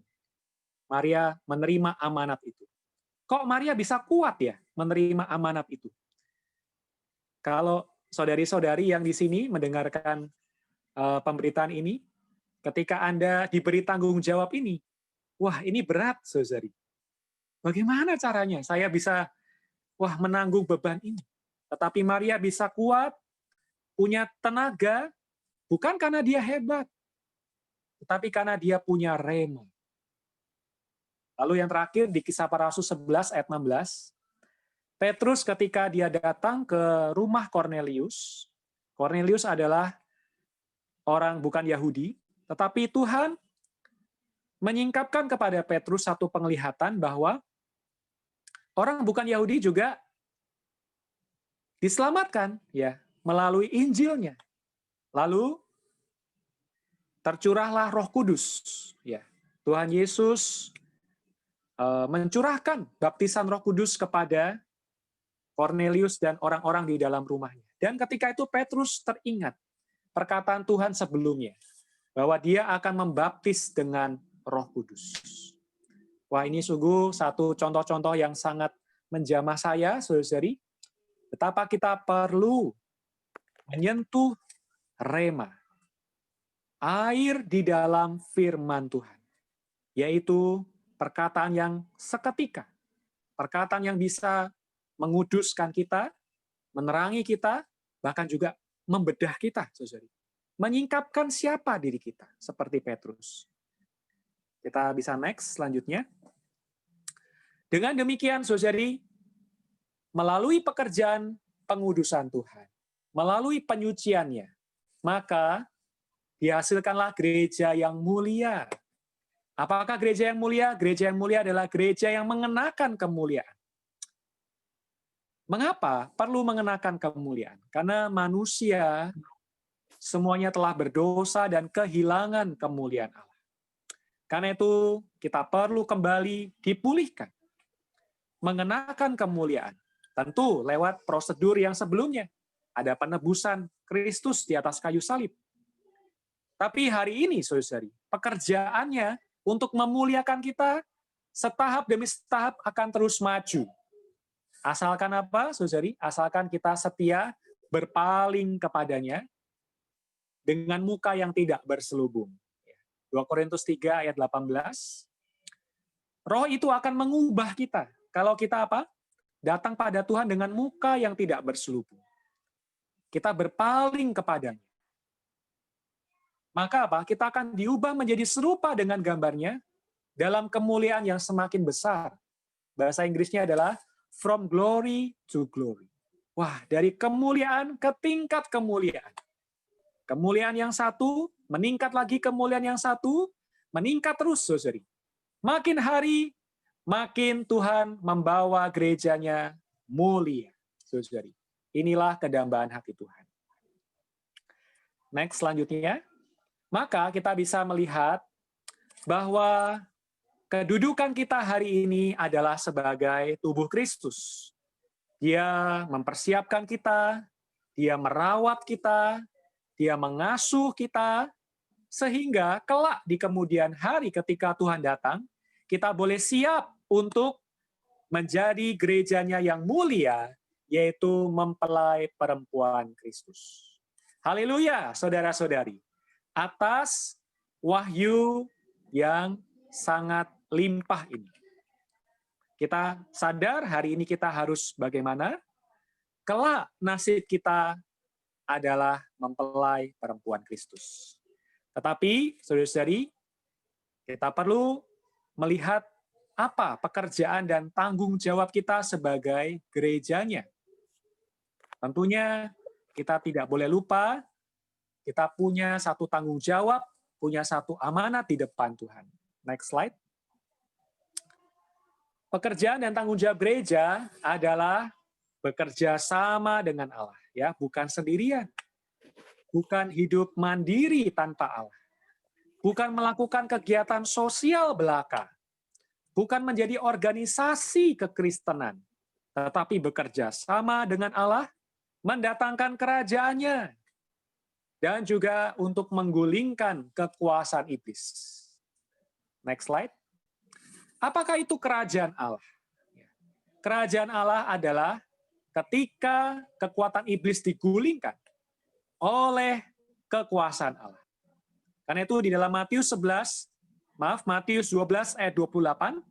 Maria menerima amanat itu. Kok Maria bisa kuat menerima amanat itu? Kalau saudari-saudari yang di sini mendengarkan pemberitaan ini, ketika Anda diberi tanggung jawab ini, wah ini berat, saudari. Bagaimana caranya saya bisa menanggung beban ini? Tetapi Maria bisa kuat, punya tenaga, bukan karena dia hebat, tetapi karena dia punya rema. Lalu yang terakhir di Kisah Para Rasul 11 ayat 16, Petrus ketika dia datang ke rumah Kornelius, Kornelius adalah orang bukan Yahudi, tetapi Tuhan menyingkapkan kepada Petrus satu penglihatan bahwa orang bukan Yahudi juga diselamatkan ya melalui Injilnya. Lalu tercurahlah Roh Kudus ya. Tuhan Yesus mencurahkan baptisan Roh Kudus kepada Kornelius dan orang-orang di dalam rumahnya. Dan ketika itu Petrus teringat perkataan Tuhan sebelumnya bahwa dia akan membaptis dengan Roh Kudus. Wah, ini sungguh satu contoh-contoh yang sangat menjamah saya, saudara-saudari. Betapa kita perlu menyentuh rema, air di dalam firman Tuhan, yaitu perkataan yang seketika, perkataan yang bisa menguduskan kita, menerangi kita, bahkan juga membedah kita, saudari. Menyingkapkan siapa diri kita, seperti Petrus. Kita bisa next selanjutnya. Dengan demikian, saudari, melalui pekerjaan pengudusan Tuhan, melalui penyuciannya, maka dihasilkanlah gereja yang mulia. Apakah gereja yang mulia? Gereja yang mulia adalah gereja yang mengenakan kemuliaan. Mengapa perlu mengenakan kemuliaan? Karena manusia semuanya telah berdosa dan kehilangan kemuliaan Allah. Karena itu kita perlu kembali dipulihkan, mengenakan kemuliaan. Tentu lewat prosedur yang sebelumnya. Ada penebusan Kristus di atas kayu salib. Tapi hari ini, saudari, pekerjaannya untuk memuliakan kita setahap demi setahap akan terus maju. Asalkan apa, saudari? Asalkan kita setia berpaling kepadanya dengan muka yang tidak berselubung. 2 Korintus 3 ayat 18. Roh itu akan mengubah kita. Kalau kita apa? Datang pada Tuhan dengan muka yang tidak berselubung. Kita berpaling kepadanya. Maka apa? Kita akan diubah menjadi serupa dengan gambarnya dalam kemuliaan yang semakin besar. Bahasa Inggrisnya adalah from glory to glory. Wah, dari kemuliaan ke tingkat kemuliaan. Kemuliaan yang satu, meningkat lagi kemuliaan yang satu, meningkat terus, saudari. Makin hari, makin Tuhan membawa gerejanya mulia, saudari. Inilah kedambaan hati Tuhan. Next, selanjutnya. Maka kita bisa melihat bahwa kedudukan kita hari ini adalah sebagai tubuh Kristus. Dia mempersiapkan kita, dia merawat kita, dia mengasuh kita, sehingga kelak di kemudian hari ketika Tuhan datang, kita boleh siap untuk menjadi gerejanya yang mulia, yaitu mempelai perempuan Kristus. Haleluya, saudara-saudari. Atas wahyu yang sangat limpah ini. Kita sadar hari ini kita harus bagaimana? Kelak nasib kita adalah mempelai perempuan Kristus. Tetapi, saudara-saudari, kita perlu melihat apa pekerjaan dan tanggung jawab kita sebagai gerejanya. Tentunya kita tidak boleh lupa, kita punya satu tanggung jawab, punya satu amanat di depan Tuhan. Next slide. Pekerjaan dan tanggung jawab gereja adalah bekerja sama dengan Allah, ya, bukan sendirian. Bukan hidup mandiri tanpa Allah. Bukan melakukan kegiatan sosial belaka. Bukan menjadi organisasi kekristenan, tetapi bekerja sama dengan Allah, mendatangkan kerajaannya, dan juga untuk menggulingkan kekuasaan iblis. Next slide. Apakah itu kerajaan Allah? Kerajaan Allah adalah ketika kekuatan iblis digulingkan oleh kekuasaan Allah. Karena itu di dalam Matius 12 ayat 28,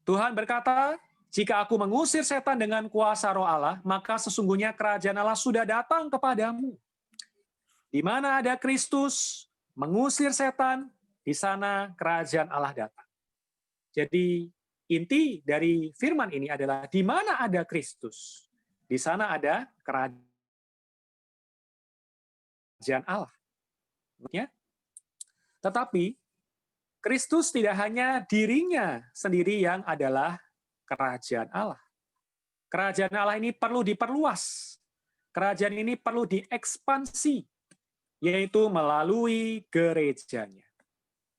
Tuhan berkata, jika aku mengusir setan dengan kuasa roh Allah, maka sesungguhnya kerajaan Allah sudah datang kepadamu. Di mana ada Kristus mengusir setan, di sana kerajaan Allah datang. Jadi inti dari firman ini adalah di mana ada Kristus, di sana ada kerajaan Allah. Ya. Tetapi Kristus tidak hanya dirinya sendiri yang adalah kerajaan Allah. Kerajaan Allah ini perlu diperluas. Kerajaan ini perlu diekspansi, yaitu melalui gerejanya.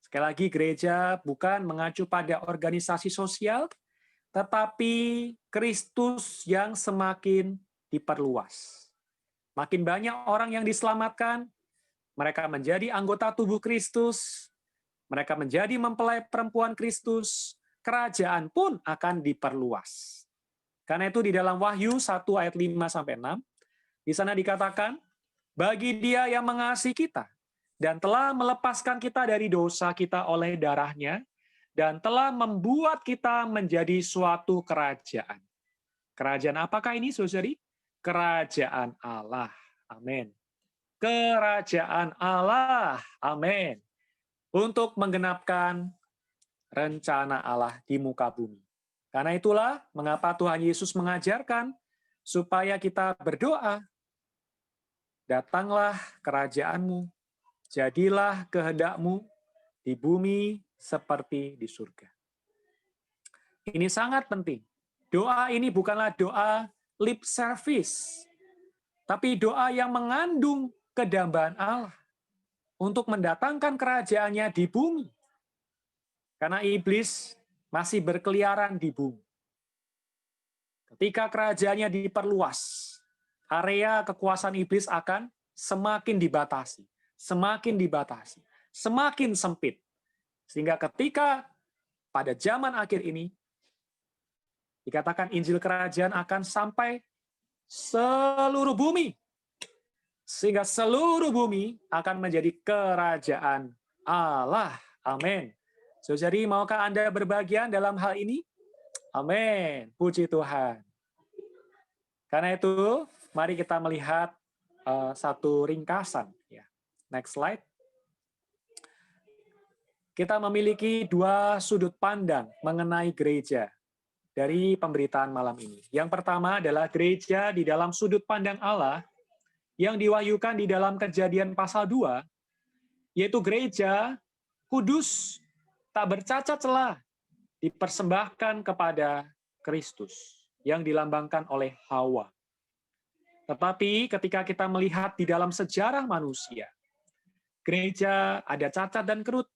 Sekali lagi, gereja bukan mengacu pada organisasi sosial, tetapi Kristus yang semakin diperluas. Makin banyak orang yang diselamatkan, mereka menjadi anggota tubuh Kristus, mereka menjadi mempelai perempuan Kristus, kerajaan pun akan diperluas. Karena itu di dalam Wahyu 1 ayat 5-6, di sana dikatakan, bagi Dia yang mengasihi kita, dan telah melepaskan kita dari dosa kita oleh darahnya, dan telah membuat kita menjadi suatu kerajaan. Kerajaan apakah ini, saudari? Kerajaan Allah. Amin. Kerajaan Allah. Amin. Untuk menggenapkan rencana Allah di muka bumi. Karena itulah mengapa Tuhan Yesus mengajarkan supaya kita berdoa, datanglah kerajaan-Mu, jadilah kehendak-Mu di bumi seperti di surga. Ini sangat penting. Doa ini bukanlah doa lip service, tapi doa yang mengandung kedambaan Allah untuk mendatangkan kerajaannya di bumi. Karena iblis masih berkeliaran di bumi. Ketika kerajaannya diperluas, area kekuasaan iblis akan semakin dibatasi, semakin sempit. Sehingga ketika pada zaman akhir ini, dikatakan Injil Kerajaan akan sampai seluruh bumi. Sehingga seluruh bumi akan menjadi kerajaan Allah. Amin. Saudari, maukah Anda berbagian dalam hal ini? Amin. Puji Tuhan. Karena itu, mari kita melihat satu ringkasan. Next slide. Kita memiliki dua sudut pandang mengenai gereja dari pemberitaan malam ini. Yang pertama adalah gereja di dalam sudut pandang Allah yang diwahyukan di dalam Kejadian pasal 2, yaitu gereja kudus, tak bercacat celah, dipersembahkan kepada Kristus yang dilambangkan oleh Hawa. Tetapi ketika kita melihat di dalam sejarah manusia, gereja ada cacat dan kerut,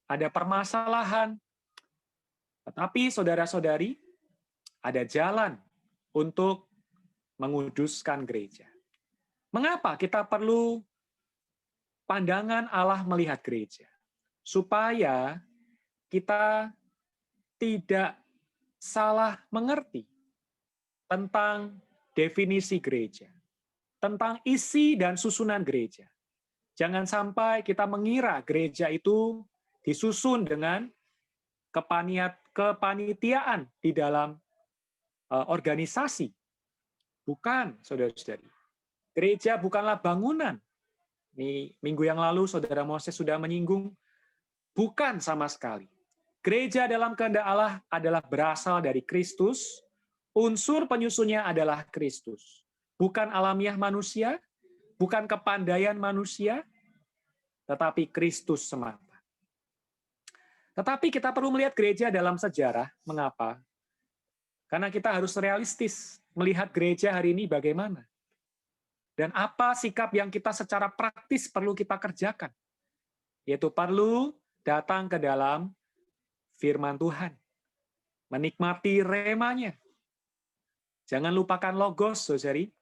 ada permasalahan, tetapi saudara-saudari, ada jalan untuk menguduskan gereja. Mengapa kita perlu pandangan Allah melihat gereja? Supaya kita tidak salah mengerti tentang definisi gereja, tentang isi dan susunan gereja. Jangan sampai kita mengira gereja itu disusun dengan kepanitiaan di dalam organisasi. Bukan, saudara-saudari. Gereja bukanlah bangunan. Ini minggu yang lalu saudara Moses sudah menyinggung, bukan sama sekali. Gereja dalam kehendak Allah adalah berasal dari Kristus, unsur penyusunnya adalah Kristus. Bukan alamiah manusia, bukan kepandaian manusia, tetapi Kristus semata. Tetapi kita perlu melihat gereja dalam sejarah. Mengapa? Karena kita harus realistis melihat gereja hari ini bagaimana. Dan apa sikap yang kita secara praktis perlu kita kerjakan. Yaitu perlu datang ke dalam firman Tuhan. Menikmati remanya. Jangan lupakan logos, saudari.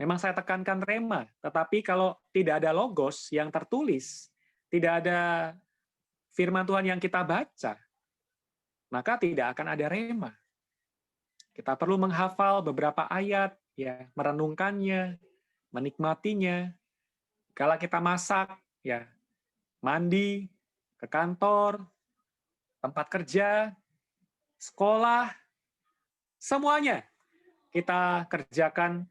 Memang saya tekankan rema, tetapi kalau tidak ada logos yang tertulis, tidak ada firman Tuhan yang kita baca, maka tidak akan ada rema. Kita perlu menghafal beberapa ayat, ya, merenungkannya, menikmatinya. Kalau kita masak, ya, mandi, ke kantor, tempat kerja, sekolah, semuanya kita kerjakan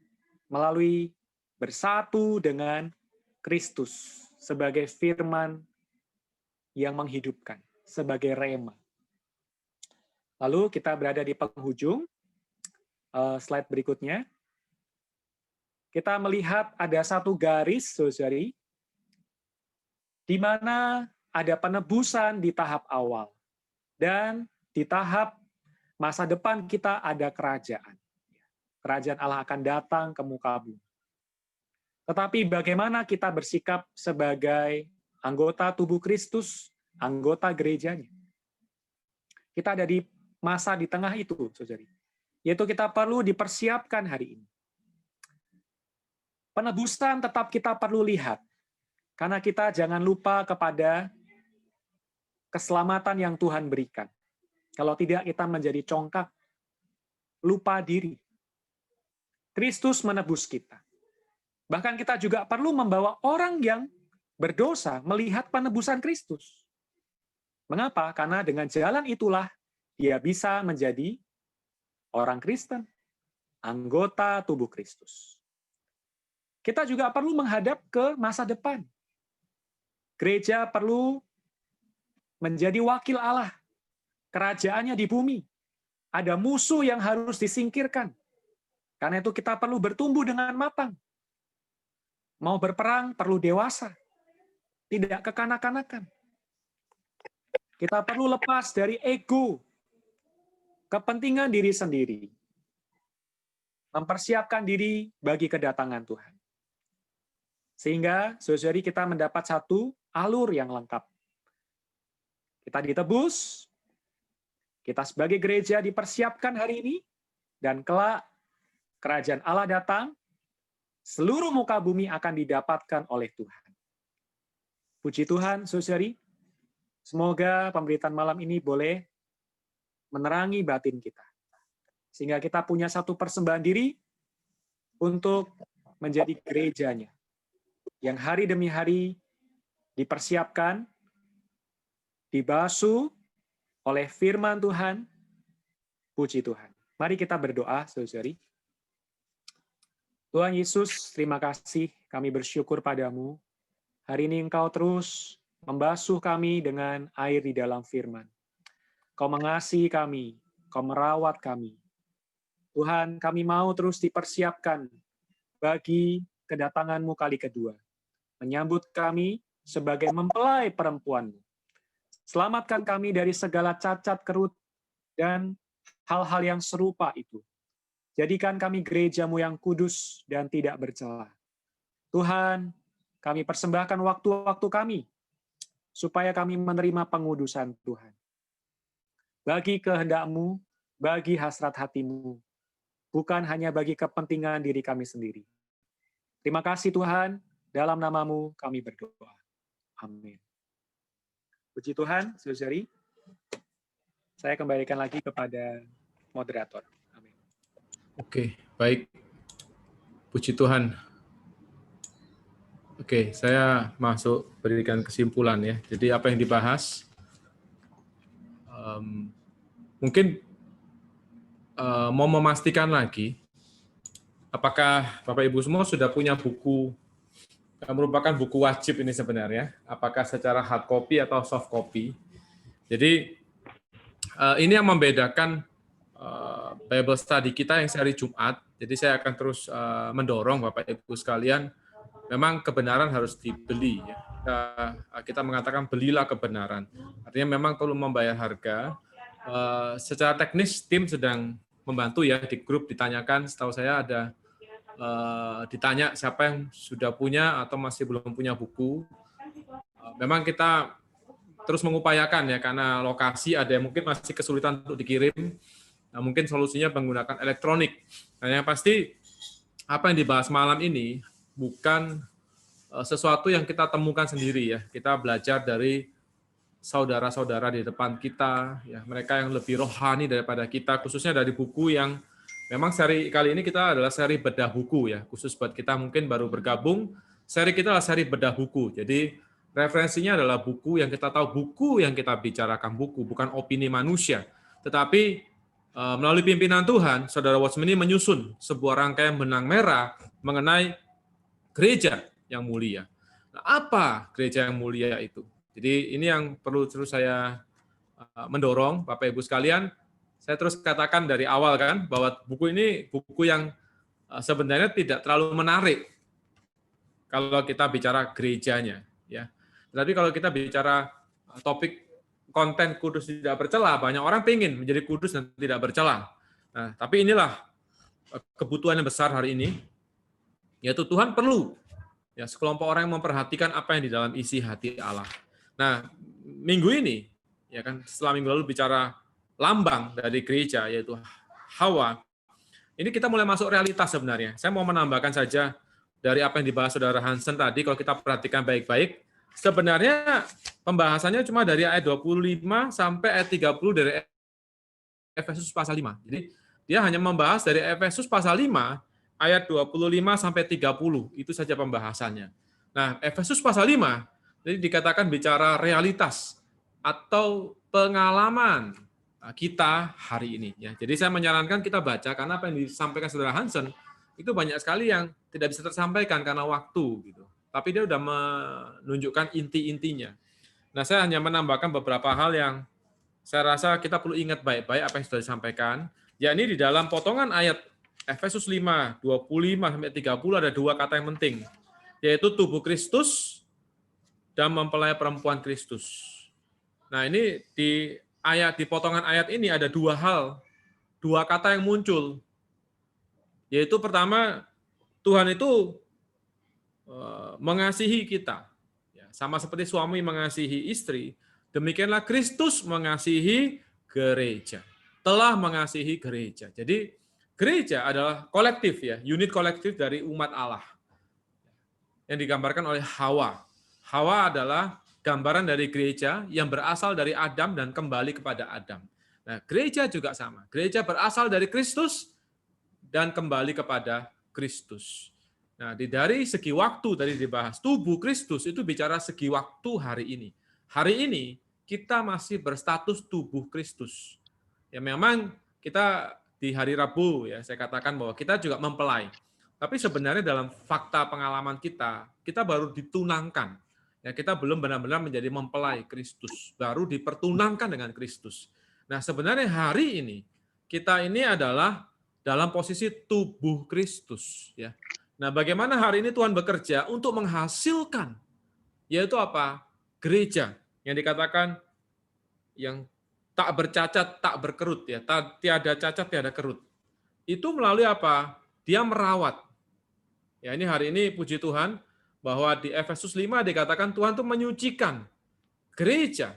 melalui bersatu dengan Kristus sebagai firman yang menghidupkan, sebagai rema. Lalu kita berada di penghujung, slide berikutnya. Kita melihat ada satu garis, saudari, di mana ada penebusan di tahap awal. Dan di tahap masa depan kita ada kerajaan. Kerajaan Allah akan datang ke muka bumi. Tetapi bagaimana kita bersikap sebagai anggota tubuh Kristus, anggota gerejanya? Kita ada di masa di tengah itu, saudari. Yaitu kita perlu dipersiapkan hari ini. Penebusan tetap kita perlu lihat. Karena kita jangan lupa kepada keselamatan yang Tuhan berikan. Kalau tidak, kita menjadi congkak, lupa diri. Kristus menebus kita. Bahkan kita juga perlu membawa orang yang berdosa melihat penebusan Kristus. Mengapa? Karena dengan jalan itulah dia bisa menjadi orang Kristen, anggota tubuh Kristus. Kita juga perlu menghadap ke masa depan. Gereja perlu menjadi wakil Allah. Kerajaannya di bumi. Ada musuh yang harus disingkirkan. Karena itu kita perlu bertumbuh dengan matang. Mau berperang perlu dewasa. Tidak kekanak-kanakan. Kita perlu lepas dari ego. Kepentingan diri sendiri. Mempersiapkan diri bagi kedatangan Tuhan. Sehingga, saudari, kita mendapat satu alur yang lengkap. Kita ditebus, kita sebagai gereja dipersiapkan hari ini, dan kelak kerajaan Allah datang, seluruh muka bumi akan didapatkan oleh Tuhan. Puji Tuhan, saudari, semoga pemberitaan malam ini boleh menerangi batin kita. Sehingga kita punya satu persembahan diri untuk menjadi gerejanya. Yang hari demi hari dipersiapkan, dibasuh oleh firman Tuhan. Puji Tuhan. Mari kita berdoa, saudari. Tuhan Yesus, terima kasih, kami bersyukur padamu. Hari ini Engkau terus membasuh kami dengan air di dalam firman. Kau mengasihi kami, Kau merawat kami. Tuhan, kami mau terus dipersiapkan bagi kedatangan-Mu kali kedua. Menyambut kami sebagai mempelai perempuan-Mu. Selamatkan kami dari segala cacat kerut dan hal-hal yang serupa itu. Jadikan kami gereja-Mu yang kudus dan tidak bercela. Tuhan, kami persembahkan waktu-waktu kami, supaya kami menerima pengudusan Tuhan. Bagi kehendak-Mu, bagi hasrat hati-Mu, bukan hanya bagi kepentingan diri kami sendiri. Terima kasih Tuhan, dalam nama-Mu kami berdoa. Amin. Puji Tuhan, saudari. Saya kembalikan lagi kepada moderator. Amin. Oke, baik. Puji Tuhan. Oke, saya masuk berikan kesimpulan ya. Jadi apa yang dibahas, mungkin mau memastikan lagi, apakah Bapak Ibu semua sudah punya buku yang merupakan buku wajib ini sebenarnya, apakah secara hard copy atau soft copy. Jadi ini yang membedakan Bible study kita yang sehari Jumat. Jadi saya akan terus mendorong Bapak Ibu sekalian, memang kebenaran harus dibeli. Ya. Kita mengatakan belilah kebenaran. Artinya memang perlu membayar harga. Secara teknis tim sedang membantu ya, di grup ditanyakan, setahu saya ada ditanya siapa yang sudah punya atau masih belum punya buku. Memang kita terus mengupayakan ya, karena lokasi ada yang mungkin masih kesulitan untuk dikirim. Nah, mungkin solusinya menggunakan elektronik. Nah, yang pasti apa yang dibahas malam ini bukan sesuatu yang kita temukan sendiri ya. Kita belajar dari saudara-saudara di depan kita, ya, mereka yang lebih rohani daripada kita, khususnya dari buku yang memang seri kali ini kita adalah seri bedah buku ya, khusus buat kita mungkin baru bergabung, seri kita adalah seri bedah buku. Jadi referensinya adalah buku yang kita tahu, buku yang kita bicarakan buku, bukan opini manusia. Tetapi melalui pimpinan Tuhan, Saudara Watchman ini menyusun sebuah rangkaian benang merah mengenai gereja yang mulia. Nah, apa gereja yang mulia itu? Jadi ini yang perlu terus saya mendorong, Bapak Ibu sekalian, Saya terus katakan dari awal kan bahwa buku ini buku yang sebenarnya tidak terlalu menarik kalau kita bicara gerejanya, ya. Tapi kalau kita bicara topik konten kudus tidak bercela, banyak orang pengen menjadi kudus dan tidak bercela. Nah, tapi inilah kebutuhan yang besar hari ini, yaitu Tuhan perlu ya sekelompok orang yang memperhatikan apa yang di dalam isi hati Allah. Nah, minggu ini, ya kan, setelah minggu lalu bicara lambang dari gereja, yaitu Hawa, ini kita mulai masuk realitas sebenarnya. Saya mau menambahkan saja dari apa yang dibahas Saudara Hansen tadi, kalau kita perhatikan baik-baik, sebenarnya pembahasannya cuma dari ayat 25 sampai ayat 30 dari Efesus pasal 5. Jadi dia hanya membahas dari Efesus pasal 5 ayat 25 sampai 30, itu saja pembahasannya. Nah, Efesus pasal 5 jadi dikatakan bicara realitas atau pengalaman kita hari ini ya. Jadi saya menyarankan kita baca karena apa yang disampaikan Saudara Hansen itu banyak sekali yang tidak bisa tersampaikan karena waktu gitu. Tapi dia sudah menunjukkan inti-intinya. Nah, saya hanya menambahkan beberapa hal yang saya rasa kita perlu ingat baik-baik apa yang sudah disampaikan. Yakni di dalam potongan ayat Efesus 5, 25 sampai 30 ada dua kata yang penting, yaitu tubuh Kristus dan mempelai perempuan Kristus. Nah, ini di potongan ayat ini ada dua hal, dua kata yang muncul. Yaitu pertama, Tuhan itu mengasihi kita. Sama seperti suami mengasihi istri, demikianlah Kristus mengasihi gereja. Telah mengasihi gereja. Jadi gereja adalah kolektif ya, unit kolektif dari umat Allah. Yang digambarkan oleh Hawa. Hawa adalah gambaran dari gereja yang berasal dari Adam dan kembali kepada Adam. Nah, gereja juga sama. Gereja berasal dari Kristus dan kembali kepada Kristus. Nah, dari segi waktu tadi dibahas, tubuh Kristus itu bicara segi waktu hari ini. Hari ini kita masih berstatus tubuh Kristus. Ya memang kita di hari Rabu ya saya katakan bahwa kita juga mempelai. Tapi sebenarnya dalam fakta pengalaman kita baru ditunangkan. Ya, kita belum benar-benar menjadi mempelai Kristus, baru dipertunangkan dengan Kristus. Nah, sebenarnya hari ini kita ini adalah dalam posisi tubuh Kristus ya. Nah, bagaimana hari ini Tuhan bekerja untuk menghasilkan yaitu apa? Gereja yang dikatakan yang tak bercacat, tak berkerut ya, tiada cacat, tiada kerut. Itu melalui apa? Dia merawat. Ya, ini hari ini puji Tuhan bahwa di Efesus 5 dikatakan Tuhan itu menyucikan gereja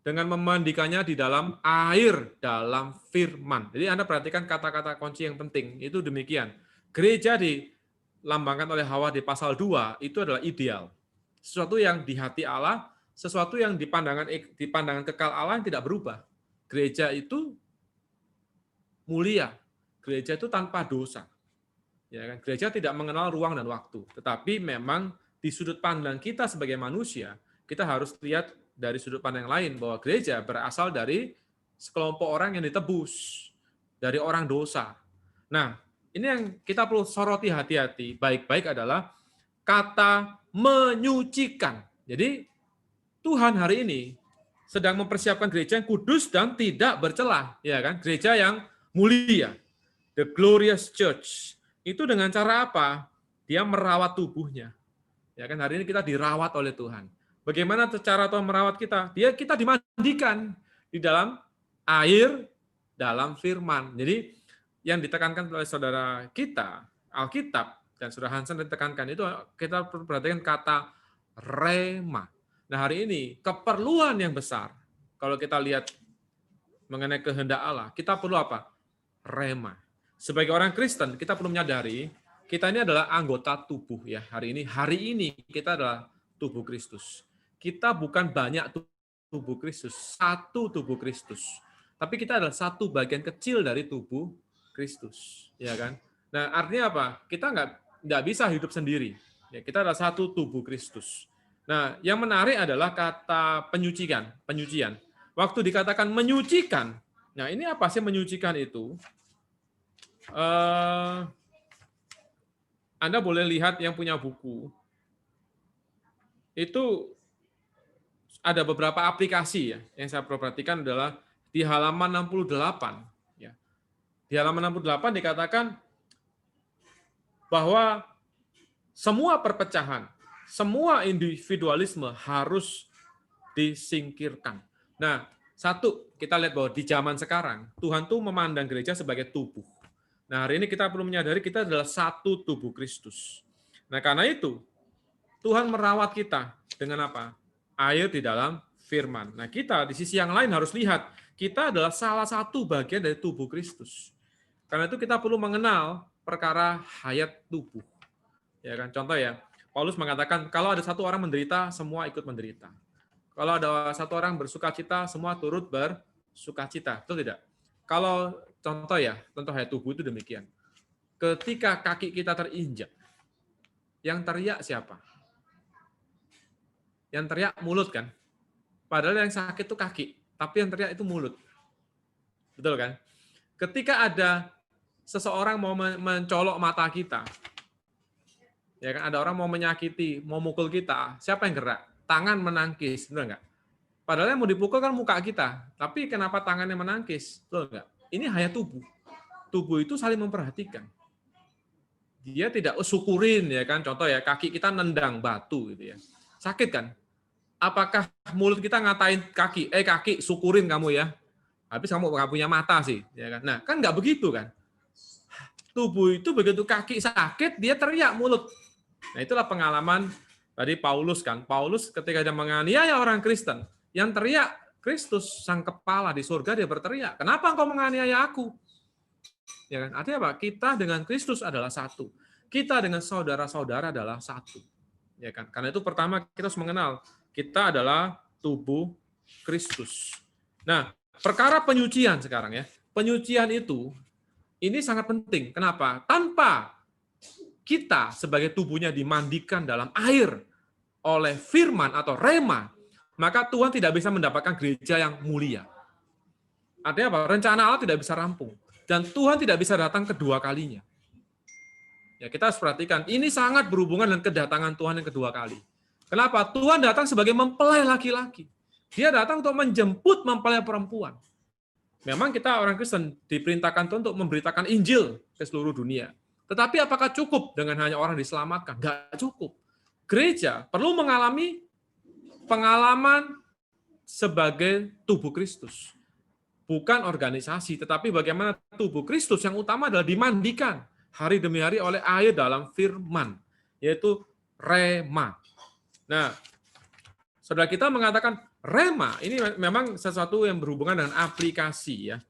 dengan memandikannya di dalam air, dalam firman. Jadi Anda perhatikan kata-kata kunci yang penting, itu demikian. Gereja dilambangkan oleh Hawa di pasal 2, itu adalah ideal. Sesuatu yang di hati Allah, sesuatu yang di pandangan kekal Allah yang tidak berubah. Gereja itu mulia. Gereja itu tanpa dosa. Ya kan? Gereja tidak mengenal ruang dan waktu. Tetapi memang di sudut pandang kita sebagai manusia, kita harus lihat dari sudut pandang yang lain bahwa gereja berasal dari sekelompok orang yang ditebus dari orang dosa. Nah, ini yang kita perlu soroti hati-hati baik-baik adalah kata menyucikan. Jadi Tuhan hari ini sedang mempersiapkan gereja yang kudus dan tidak bercelah, ya kan? Gereja yang mulia, the glorious church. Itu dengan cara apa? Dia merawat tubuhnya. Ya kan, hari ini kita dirawat oleh Tuhan. Bagaimana cara Tuhan merawat kita? Kita dimandikan di dalam air, dalam firman. Jadi yang ditekankan oleh saudara kita, Alkitab, dan saudara Hansen ditekankan itu kita perhatikan kata rema. Nah, hari ini keperluan yang besar. Kalau kita lihat mengenai kehendak Allah, kita perlu apa? Rema. Sebagai orang Kristen, kita perlu menyadari kita ini adalah anggota tubuh ya. Hari ini kita adalah tubuh Kristus. Kita bukan banyak tubuh Kristus, satu tubuh Kristus. Tapi kita adalah satu bagian kecil dari tubuh Kristus, ya kan? Nah, artinya apa? Kita nggak bisa hidup sendiri. Ya, kita adalah satu tubuh Kristus. Nah, yang menarik adalah kata penyucian. Waktu dikatakan menyucikan, nah ini apa sih menyucikan itu? Anda boleh lihat yang punya buku. Itu ada beberapa aplikasi ya. Yang saya perhatikan adalah di halaman 68. Ya. Di halaman 68 dikatakan bahwa semua perpecahan, semua individualisme harus disingkirkan. Nah, satu, kita lihat bahwa di zaman sekarang, Tuhan tuh memandang gereja sebagai tubuh. Nah, hari ini kita perlu menyadari kita adalah satu tubuh Kristus. Nah, karena itu, Tuhan merawat kita dengan apa? Air di dalam firman. Nah, kita di sisi yang lain harus lihat, kita adalah salah satu bagian dari tubuh Kristus. Karena itu kita perlu mengenal perkara hayat tubuh. Ya kan, contoh ya, Paulus mengatakan kalau ada satu orang menderita, semua ikut menderita. Kalau ada satu orang bersukacita, semua turut bersukacita. Betul tidak? Kalau contoh ya, contoh hayat tubuh itu demikian. Ketika kaki kita terinjak, yang teriak siapa? Yang teriak mulut kan? Padahal yang sakit itu kaki, tapi yang teriak itu mulut. Betul kan? Ketika ada seseorang mau mencolok mata kita, ya kan, ada orang mau menyakiti, mau mukul kita, siapa yang gerak? Tangan menangkis, benar nggak? Padahal yang mau dipukul kan muka kita, tapi kenapa tangannya menangkis? Betul nggak? Ini hayat tubuh. Tubuh itu saling memperhatikan. Dia tidak syukurin, ya kan? Contoh ya, kaki kita nendang batu gitu ya, sakit kan? Apakah mulut kita ngatain kaki, kaki syukurin kamu ya? Habis kamu nggak punya mata sih, ya kan? Nah, kan nggak begitu kan? Tubuh itu begitu kaki sakit, dia teriak mulut. Nah, itulah pengalaman tadi Paulus kan. Paulus ketika dia menganiaya orang Kristen, yang teriak Kristus sang kepala di surga, dia berteriak, "Kenapa engkau menganiaya aku?" Ya kan? Artinya apa? Kita dengan Kristus adalah satu. Kita dengan saudara-saudara adalah satu. Ya kan? Karena itu pertama kita harus mengenal kita adalah tubuh Kristus. Nah, perkara penyucian sekarang ya. Penyucian itu ini sangat penting. Kenapa? Tanpa kita sebagai tubuhnya dimandikan dalam air oleh firman atau rema, maka Tuhan tidak bisa mendapatkan gereja yang mulia. Artinya apa? Rencana Allah tidak bisa rampung. Dan Tuhan tidak bisa datang kedua kalinya. Ya, kita harus perhatikan, ini sangat berhubungan dengan kedatangan Tuhan yang kedua kali. Kenapa? Tuhan datang sebagai mempelai laki-laki. Dia datang untuk menjemput mempelai perempuan. Memang kita orang Kristen diperintahkan Tuhan untuk memberitakan Injil ke seluruh dunia. Tetapi apakah cukup dengan hanya orang diselamatkan? Nggak cukup. Gereja perlu mengalami pengalaman sebagai tubuh Kristus. Bukan organisasi, tetapi bagaimana tubuh Kristus yang utama adalah dimandikan hari demi hari oleh air dalam firman, yaitu rema. Nah, saudara kita mengatakan rema, ini memang sesuatu yang berhubungan dengan aplikasi ya.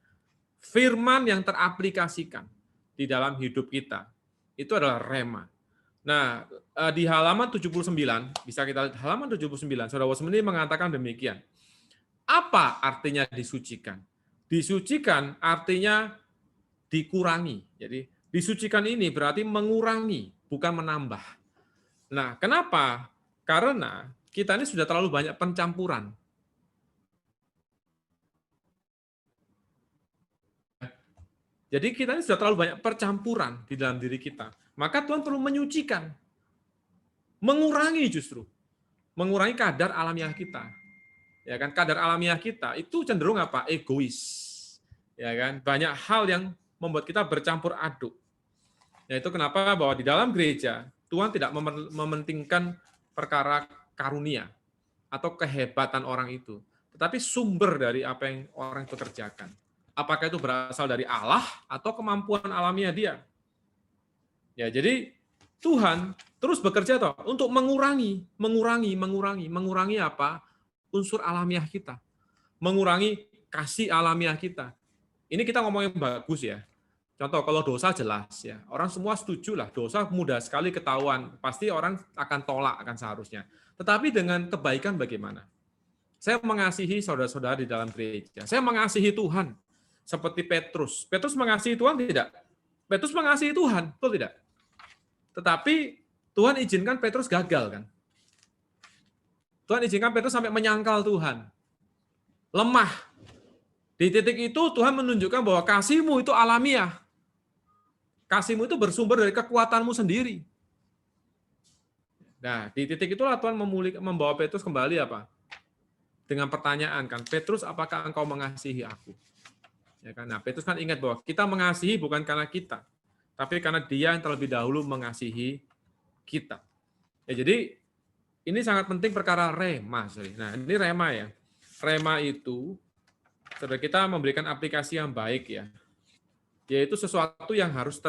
Firman yang teraplikasikan di dalam hidup kita, itu adalah rema. Nah, di halaman 79, bisa kita lihat halaman 79, Saudara Wasmini mengatakan demikian. Apa artinya disucikan? Disucikan artinya dikurangi. Jadi, disucikan ini berarti mengurangi, bukan menambah. Nah, kenapa? Karena kita ini sudah terlalu banyak pencampuran. Jadi kita ini sudah terlalu banyak percampuran di dalam diri kita. Maka Tuhan perlu menyucikan. Mengurangi justru. Mengurangi kadar alamiah kita. Ya kan, kadar alamiah kita itu cenderung apa? Egois. Ya kan? Banyak hal yang membuat kita bercampur aduk. Yaitu kenapa bahwa di dalam gereja Tuhan tidak mementingkan perkara karunia atau kehebatan orang itu, tetapi sumber dari apa yang orang itu kerjakan. Apakah itu berasal dari Allah atau kemampuan alamiah dia? Ya, jadi Tuhan terus bekerja toh untuk mengurangi apa? Unsur alamiah kita. Mengurangi kasih alamiah kita. Ini kita ngomongin bagus ya. Contoh kalau dosa jelas ya. Orang semua setuju lah, dosa mudah sekali ketahuan. Pasti orang akan tolak akan seharusnya. Tetapi dengan kebaikan bagaimana? Saya mengasihi saudara-saudara di dalam gereja. Saya mengasihi Tuhan. Seperti Petrus. Petrus mengasihi Tuhan tidak? Petrus mengasihi Tuhan, betul tidak? Tetapi Tuhan izinkan Petrus gagal kan? Tuhan izinkan Petrus sampai menyangkal Tuhan. Lemah. Di titik itu Tuhan menunjukkan bahwa kasih-Mu itu alamiah. Kasih-Mu itu bersumber dari kekuatan-Mu sendiri. Nah, di titik itulah Tuhan membawa Petrus kembali apa? dengan pertanyaan kan, Petrus, apakah engkau mengasihi aku? Ya kan? Nah, Petrus kan ingat bahwa kita mengasihi bukan karena kita, tapi karena Dia yang terlebih dahulu mengasihi kita. Ya, jadi ini sangat penting perkara rema. Nah, ini rema ya. Rema itu, saudara, kita memberikan aplikasi yang baik ya, yaitu sesuatu yang harus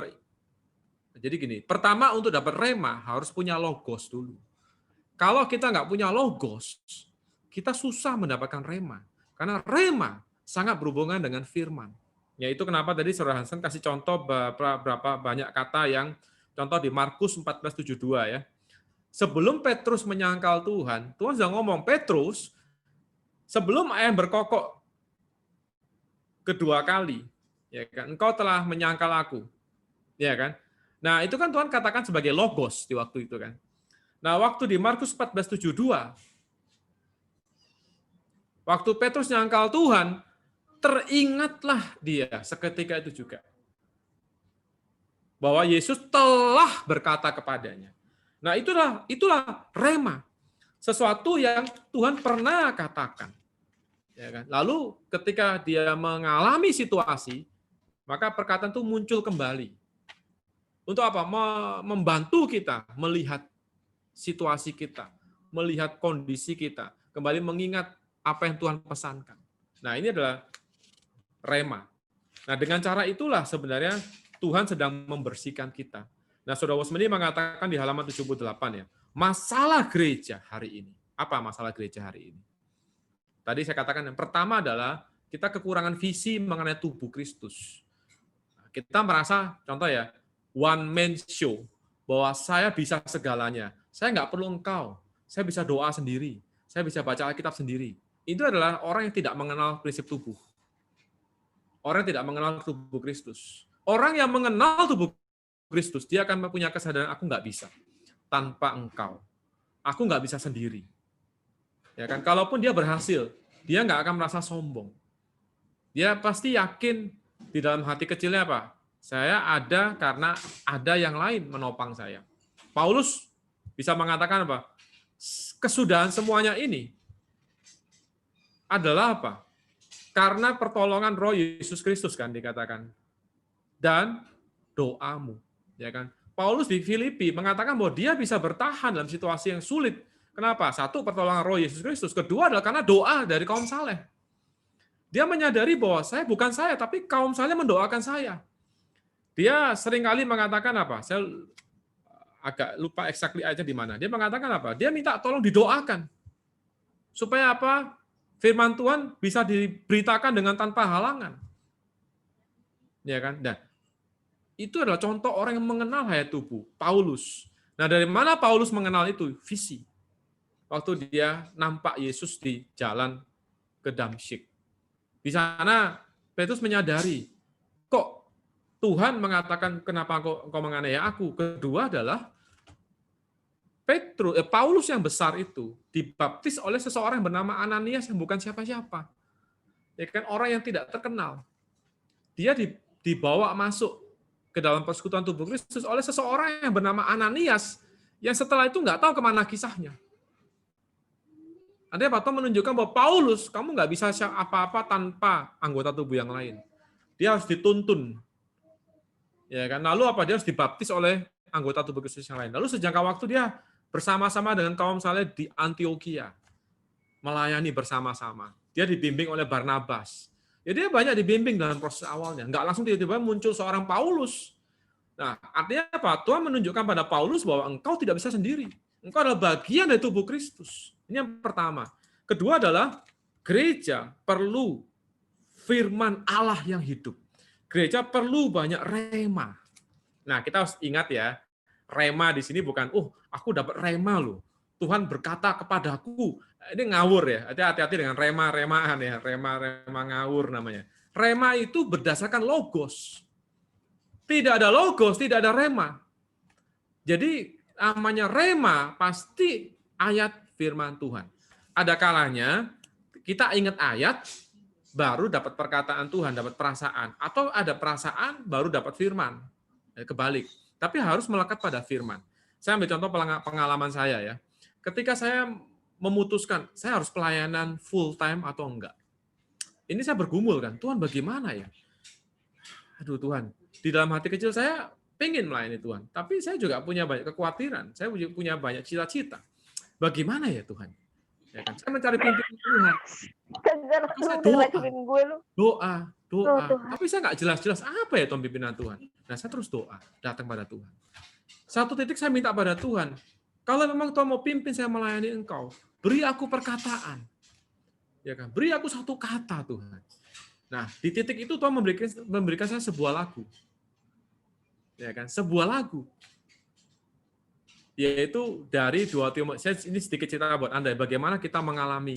Jadi gini, pertama untuk dapat rema harus punya logos dulu. Kalau kita nggak punya logos, kita susah mendapatkan rema. Karena rema sangat berhubungan dengan firman. Yaitu kenapa tadi Saudara Hansen kasih contoh berapa banyak kata yang contoh di Markus 14:72 ya. Sebelum Petrus menyangkal Tuhan, Tuhan sudah ngomong, Petrus, sebelum ayam berkokok kedua kali, ya kan, engkau telah menyangkal aku. Ya kan? Nah, itu kan Tuhan katakan sebagai logos di waktu itu kan. Nah, waktu di Markus 14:72, waktu Petrus nyangkal Tuhan, teringatlah dia seketika itu juga bahwa Yesus telah berkata kepadanya. Nah, itulah rema. Sesuatu yang Tuhan pernah katakan. Ya kan? Lalu ketika dia mengalami situasi, maka perkataan itu muncul kembali. Untuk apa? Membantu kita melihat situasi kita, melihat kondisi kita, kembali mengingat apa yang Tuhan pesankan. Nah, ini adalah rema. Nah, dengan cara itulah sebenarnya Tuhan sedang membersihkan kita. Nah, Saudara Wosmeni mengatakan di halaman 78 ya, masalah gereja hari ini. Apa masalah gereja hari ini? Tadi saya katakan yang pertama adalah kita kekurangan visi mengenai tubuh Kristus. Kita merasa, contoh ya, one man show, bahwa saya bisa segalanya. Saya nggak perlu engkau. Saya bisa doa sendiri. Saya bisa baca Alkitab sendiri. Itu adalah orang yang tidak mengenal prinsip tubuh. Orang yang tidak mengenal tubuh Kristus. Orang yang mengenal tubuh Kristus, dia akan mempunyai kesadaran, aku nggak bisa tanpa engkau. Aku nggak bisa sendiri. Ya kan? Kalaupun dia berhasil, dia nggak akan merasa sombong. Dia pasti yakin di dalam hati kecilnya apa? Saya ada karena ada yang lain menopang saya. Paulus bisa mengatakan apa? Kesudahan semuanya ini adalah apa? Karena pertolongan Roh Yesus Kristus kan dikatakan. Dan doamu, ya kan? Paulus di Filipi mengatakan bahwa dia bisa bertahan dalam situasi yang sulit. Kenapa? Satu, pertolongan Roh Yesus Kristus. Kedua adalah karena doa dari kaum saleh. Dia menyadari bahwa saya bukan saya, tapi kaum saleh mendoakan saya. Dia seringkali mengatakan apa? Saya agak lupa exactly aja di mana. Dia mengatakan apa? Dia minta tolong didoakan. Supaya apa? Firman Tuhan bisa diberitakan dengan tanpa halangan. Ya kan? Nah, itu adalah contoh orang yang mengenal hayat tubuh, Paulus. Nah, dari mana Paulus mengenal itu? Visi. Waktu dia nampak Yesus di jalan ke Damsyik. Di sana Petrus menyadari, kok Tuhan mengatakan kenapa engkau menganiaya aku? Kedua adalah Paulus yang besar itu dibaptis oleh seseorang yang bernama Ananias yang bukan siapa-siapa. Ya kan, orang yang tidak terkenal. Dia dibawa masuk ke dalam persekutuan tubuh Kristus oleh seseorang yang bernama Ananias yang setelah itu nggak tahu kemana kisahnya. Artinya Pak Tom menunjukkan bahwa Paulus, kamu nggak bisa apa-apa tanpa anggota tubuh yang lain. Dia harus dituntun. Ya kan? Lalu apa? Dia harus dibaptis oleh anggota tubuh Kristus yang lain. Lalu sejangka waktu dia bersama-sama dengan kaum saleh di Antioquia. Melayani bersama-sama. Dia dibimbing oleh Barnabas. Ya, dia banyak dibimbing dalam proses awalnya. Nggak langsung tiba-tiba muncul seorang Paulus. Nah, artinya apa? Tuhan menunjukkan pada Paulus bahwa engkau tidak bisa sendiri. Engkau adalah bagian dari tubuh Kristus. Ini yang pertama. Kedua adalah gereja perlu firman Allah yang hidup. Gereja perlu banyak rema. Nah, kita harus ingat ya, rema di sini bukan, aku dapat rema loh. Tuhan berkata kepadaku. Ini ngawur ya. Hati-hati dengan rema-remaan ya. Rema ngawur namanya. Rema itu berdasarkan logos. Tidak ada logos, tidak ada rema. Jadi namanya rema pasti ayat firman Tuhan. Ada kalanya kita ingat ayat, baru dapat perkataan Tuhan, dapat perasaan. Atau ada perasaan, baru dapat firman. Kebalik. Tapi harus melekat pada firman. Saya ambil contoh pengalaman saya ya. Ketika saya memutuskan saya harus pelayanan full time atau enggak. Ini saya bergumul kan, Tuhan bagaimana ya? Aduh Tuhan, di dalam hati kecil saya pengen melayani Tuhan, tapi saya juga punya banyak kekhawatiran, saya punya banyak cita-cita. Bagaimana ya Tuhan? Ya kan? Saya mencari pimpinan Tuhan. Saya doa. Tapi saya nggak jelas-jelas apa ya Tuhan pimpinan Tuhan. Nah saya terus doa, datang pada Tuhan. Satu titik saya minta pada Tuhan, kalau memang Tuhan mau pimpin saya melayani Engkau, beri aku perkataan. Ya kan? Beri aku satu kata Tuhan. Nah, di titik itu Tuhan memberikan saya sebuah lagu. Ya kan? Sebuah lagu. Yaitu dari 2 Timotius, ini sedikit cerita buat Anda, bagaimana kita mengalami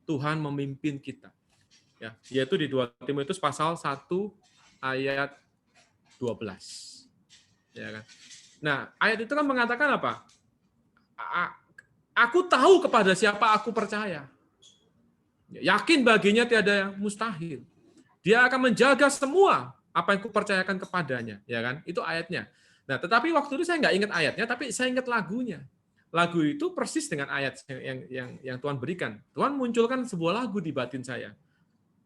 Tuhan memimpin kita. Ya, yaitu di 2 Timotius pasal 1 ayat 12. Ya kan? Nah, ayat itu kan mengatakan apa? Aku tahu kepada siapa aku percaya. Yakin baginya tiada yang mustahil. Dia akan menjaga semua apa yang kupercayakan kepadanya, ya kan? Itu ayatnya. Nah, tetapi waktu itu saya nggak ingat ayatnya, tapi saya ingat lagunya. Lagu itu persis dengan ayat yang Tuhan berikan. Tuhan munculkan sebuah lagu di batin saya.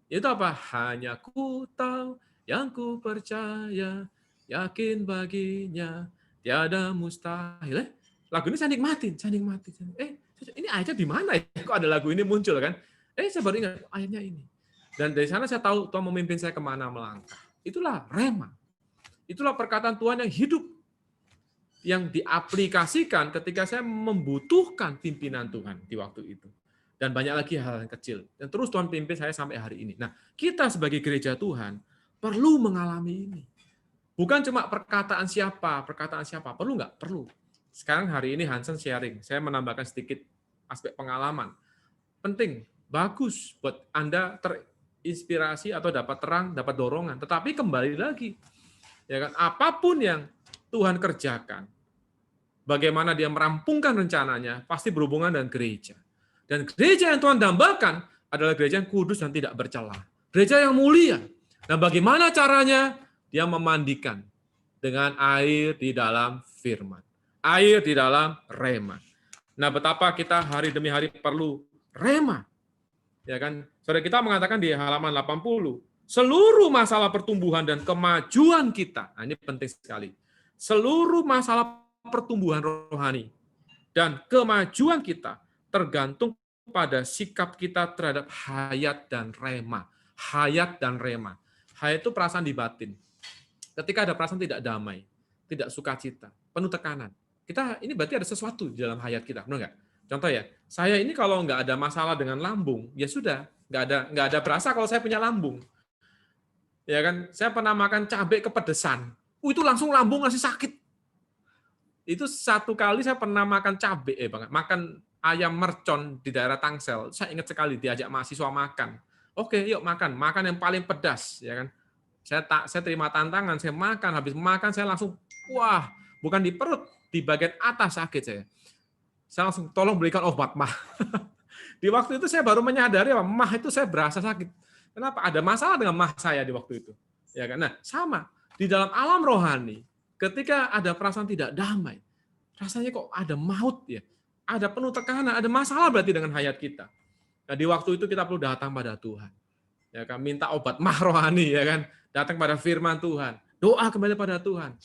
Itu apa? Hanya ku tahu yang ku percaya, yakin baginya, tiada mustahil. Lagu ini saya nikmatin. Ini ayatnya di mana ya? Kok ada lagu ini muncul kan? Saya baru ingat ayatnya ini. Dan dari sana saya tahu Tuhan memimpin saya kemana melangkah. Itulah rema. Itulah perkataan Tuhan yang hidup, yang diaplikasikan ketika saya membutuhkan pimpinan Tuhan di waktu itu. Dan banyak lagi hal yang kecil. Dan terus Tuhan pimpin saya sampai hari ini. Nah, kita sebagai gereja Tuhan perlu mengalami ini. Bukan cuma perkataan siapa, perlu nggak? Perlu. Sekarang hari ini Hansen sharing, saya menambahkan sedikit aspek pengalaman. Penting, bagus buat Anda terinspirasi atau dapat terang, dapat dorongan. Tetapi kembali lagi, ya kan, apapun yang Tuhan kerjakan, bagaimana dia merampungkan rencananya, pasti berhubungan dengan gereja. Dan gereja yang Tuhan dambakan adalah gereja yang kudus dan tidak bercela. Gereja yang mulia. Nah, bagaimana caranya? Dia memandikan dengan air di dalam firman. Air di dalam rema. Nah, betapa kita hari demi hari perlu rema. Ya kan? Saudara kita mengatakan di halaman 80, seluruh masalah pertumbuhan dan kemajuan kita, nah ini penting sekali. Seluruh masalah pertumbuhan rohani dan kemajuan kita tergantung pada sikap kita terhadap hayat dan rema. Hayat dan rema. Hayat itu perasaan di batin. Ketika ada perasaan tidak damai, tidak sukacita, penuh tekanan. Ini berarti ada sesuatu di dalam hayat kita, benar nggak? Contoh ya, saya ini kalau nggak ada masalah dengan lambung, ya sudah, nggak ada berasa kalau saya punya lambung. Ya kan, saya pernah makan cabai kepedesan, itu langsung lambung masih sakit. Itu satu kali saya pernah makan cabai, makan ayam mercon di daerah Tangsel. Saya ingat sekali diajak mahasiswa makan. Oke, yuk makan yang paling pedas, ya kan? Saya terima tantangan, saya makan, habis makan saya langsung, wah, bukan di perut, di bagian atas sakit saya. Saya langsung tolong berikan obat mah. Di waktu itu saya baru menyadari bahwa mah itu saya berasa sakit. Kenapa? Ada masalah dengan mah saya di waktu itu. Ya kan? Nah, sama di dalam alam rohani, ketika ada perasaan tidak damai, rasanya kok ada maut ya, ada penuh tekanan, ada masalah berarti dengan hayat kita. Nah, di waktu itu kita perlu datang pada Tuhan. Ya kan, minta obat mah rohani ya kan, datang pada firman Tuhan, doa kembali pada Tuhan.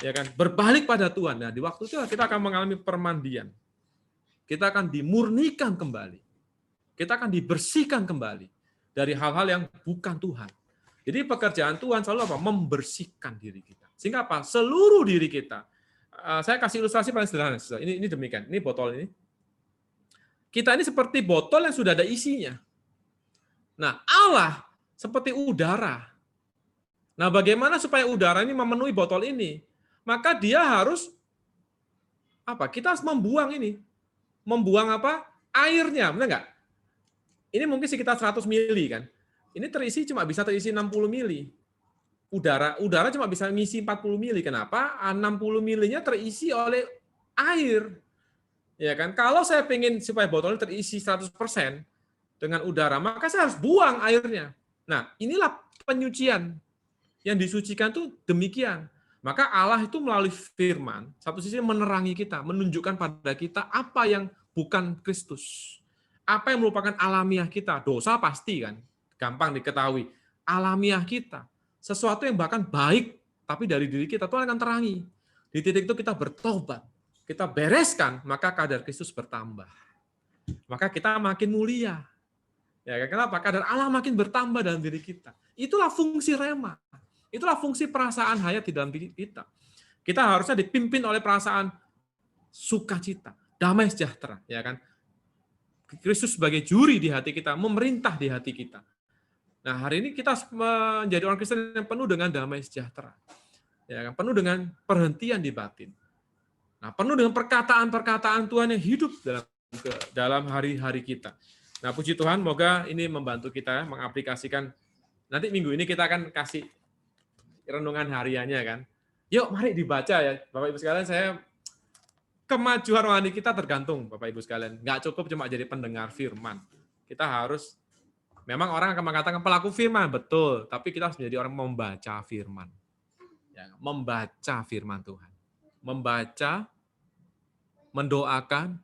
Ya kan, berbalik pada Tuhan. Nah, di waktu itu kita akan mengalami permandian. Kita akan dimurnikan kembali. Kita akan dibersihkan kembali dari hal-hal yang bukan Tuhan. Jadi pekerjaan Tuhan selalu apa? Membersihkan diri kita. Sehingga apa? Seluruh diri kita. Saya kasih ilustrasi paling sederhana. Ini demikian. Ini botol ini. Kita ini seperti botol yang sudah ada isinya. Nah, Allah seperti udara. Nah, bagaimana supaya udara ini memenuhi botol ini? Maka dia harus apa? Kita harus membuang ini. Membuang apa? Airnya, benar nggak? Ini mungkin sekitar 100 mili kan. Ini cuma bisa terisi 60 mili. Udara cuma bisa ngisi 40 mili. Kenapa? 60 milinya terisi oleh air. Ya kan? Kalau saya pengen supaya botolnya terisi 100% dengan udara, maka saya harus buang airnya. Nah, inilah penyucian. Yang disucikan itu demikian. Maka Allah itu melalui firman, satu sisi menerangi kita, menunjukkan pada kita apa yang bukan Kristus. Apa yang merupakan alamiah kita? Dosa pasti kan, gampang diketahui. Alamiah kita, sesuatu yang bahkan baik, tapi dari diri kita Tuhan akan terangi. Di titik itu kita bertobat, kita bereskan, maka kadar Kristus bertambah. Maka kita makin mulia. Ya, kenapa? Kadar Allah makin bertambah dalam diri kita. Itulah fungsi rema. Itulah fungsi perasaan hayat di dalam diri kita. Kita harusnya dipimpin oleh perasaan sukacita, damai sejahtera, ya kan? Kristus sebagai juri di hati kita, memerintah di hati kita. Nah, hari ini kita menjadi orang Kristen yang penuh dengan damai sejahtera. Ya kan? Penuh dengan perhentian di batin. Nah, penuh dengan perkataan-perkataan Tuhan yang hidup dalam hari-hari kita. Nah, puji Tuhan, semoga ini membantu kita mengaplikasikan. Nanti minggu ini kita akan kasih renungan hariannya kan. Yuk, mari dibaca ya, Bapak Ibu sekalian. Kemajuan rohani kita tergantung, Bapak Ibu sekalian. Nggak cukup cuma jadi pendengar firman. Kita harus, memang orang akan mengatakan pelaku firman, betul. Tapi kita harus menjadi orang membaca firman. Ya, membaca firman Tuhan. Membaca, mendoakan,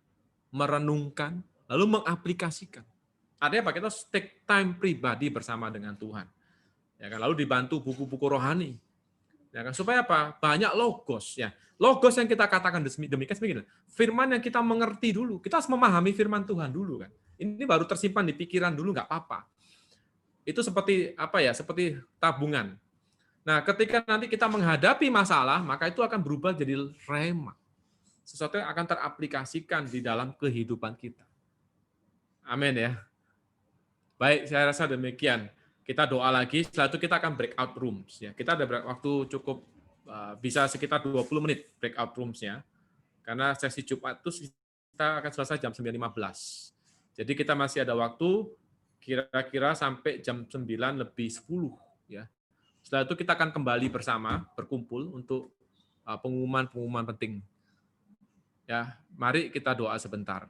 merenungkan, lalu mengaplikasikan. Artinya apa? Kita take time pribadi bersama dengan Tuhan. Ya kan? Lalu dibantu buku-buku rohani. Ya kan? Supaya apa? Banyak logos. Ya. Logos yang kita katakan demikian begini. Firman yang kita mengerti dulu. Kita harus memahami firman Tuhan dulu kan. Ini baru tersimpan di pikiran dulu, nggak apa-apa. Itu seperti apa ya? Seperti tabungan. Nah, ketika nanti kita menghadapi masalah, maka itu akan berubah jadi rema. Sesuatu yang akan teraplikasikan di dalam kehidupan kita. Amin ya. Baik, saya rasa demikian. Kita doa lagi, setelah itu kita akan breakout rooms. Ya. Kita ada waktu cukup, bisa sekitar 20 menit breakout rooms-nya. Karena sesi Jumat itu kita akan selesai jam 9.15. Jadi kita masih ada waktu kira-kira sampai jam 9:10. Ya. Setelah itu kita akan kembali bersama, berkumpul untuk pengumuman-pengumuman penting. Ya, mari kita doa sebentar.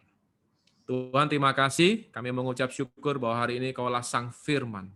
Tuhan, terima kasih. Kami mengucap syukur bahwa hari ini Kaulah Sang Firman,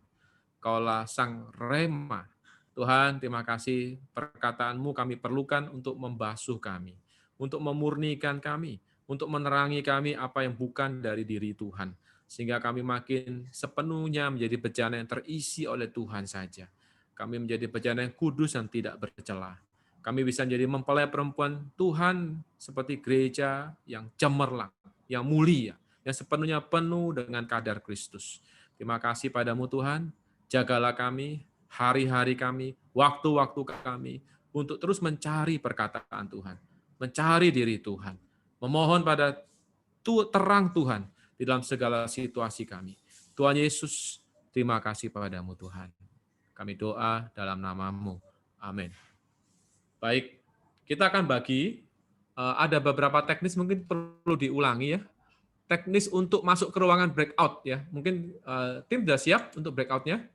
Kaulah Sang Rema. Tuhan, terima kasih perkataan-Mu kami perlukan untuk membasuh kami, untuk memurnikan kami, untuk menerangi kami apa yang bukan dari diri Tuhan, sehingga kami makin sepenuhnya menjadi bejana yang terisi oleh Tuhan saja. Kami menjadi bejana yang kudus dan tidak bercela. Kami bisa menjadi mempelai perempuan Tuhan seperti gereja yang cemerlang, yang mulia, yang sepenuhnya penuh dengan kadar Kristus. Terima kasih padamu Tuhan, jagalah kami, hari-hari kami, waktu-waktu kami, untuk terus mencari perkataan Tuhan, mencari diri Tuhan, memohon pada terang Tuhan di dalam segala situasi kami. Tuhan Yesus, terima kasih padamu Tuhan. Kami doa dalam nama-Mu. Amin. Baik, kita akan bagi, ada beberapa teknis mungkin perlu diulangi ya. Teknis untuk masuk ke ruangan breakout ya. Mungkin tim sudah siap untuk breakout-nya?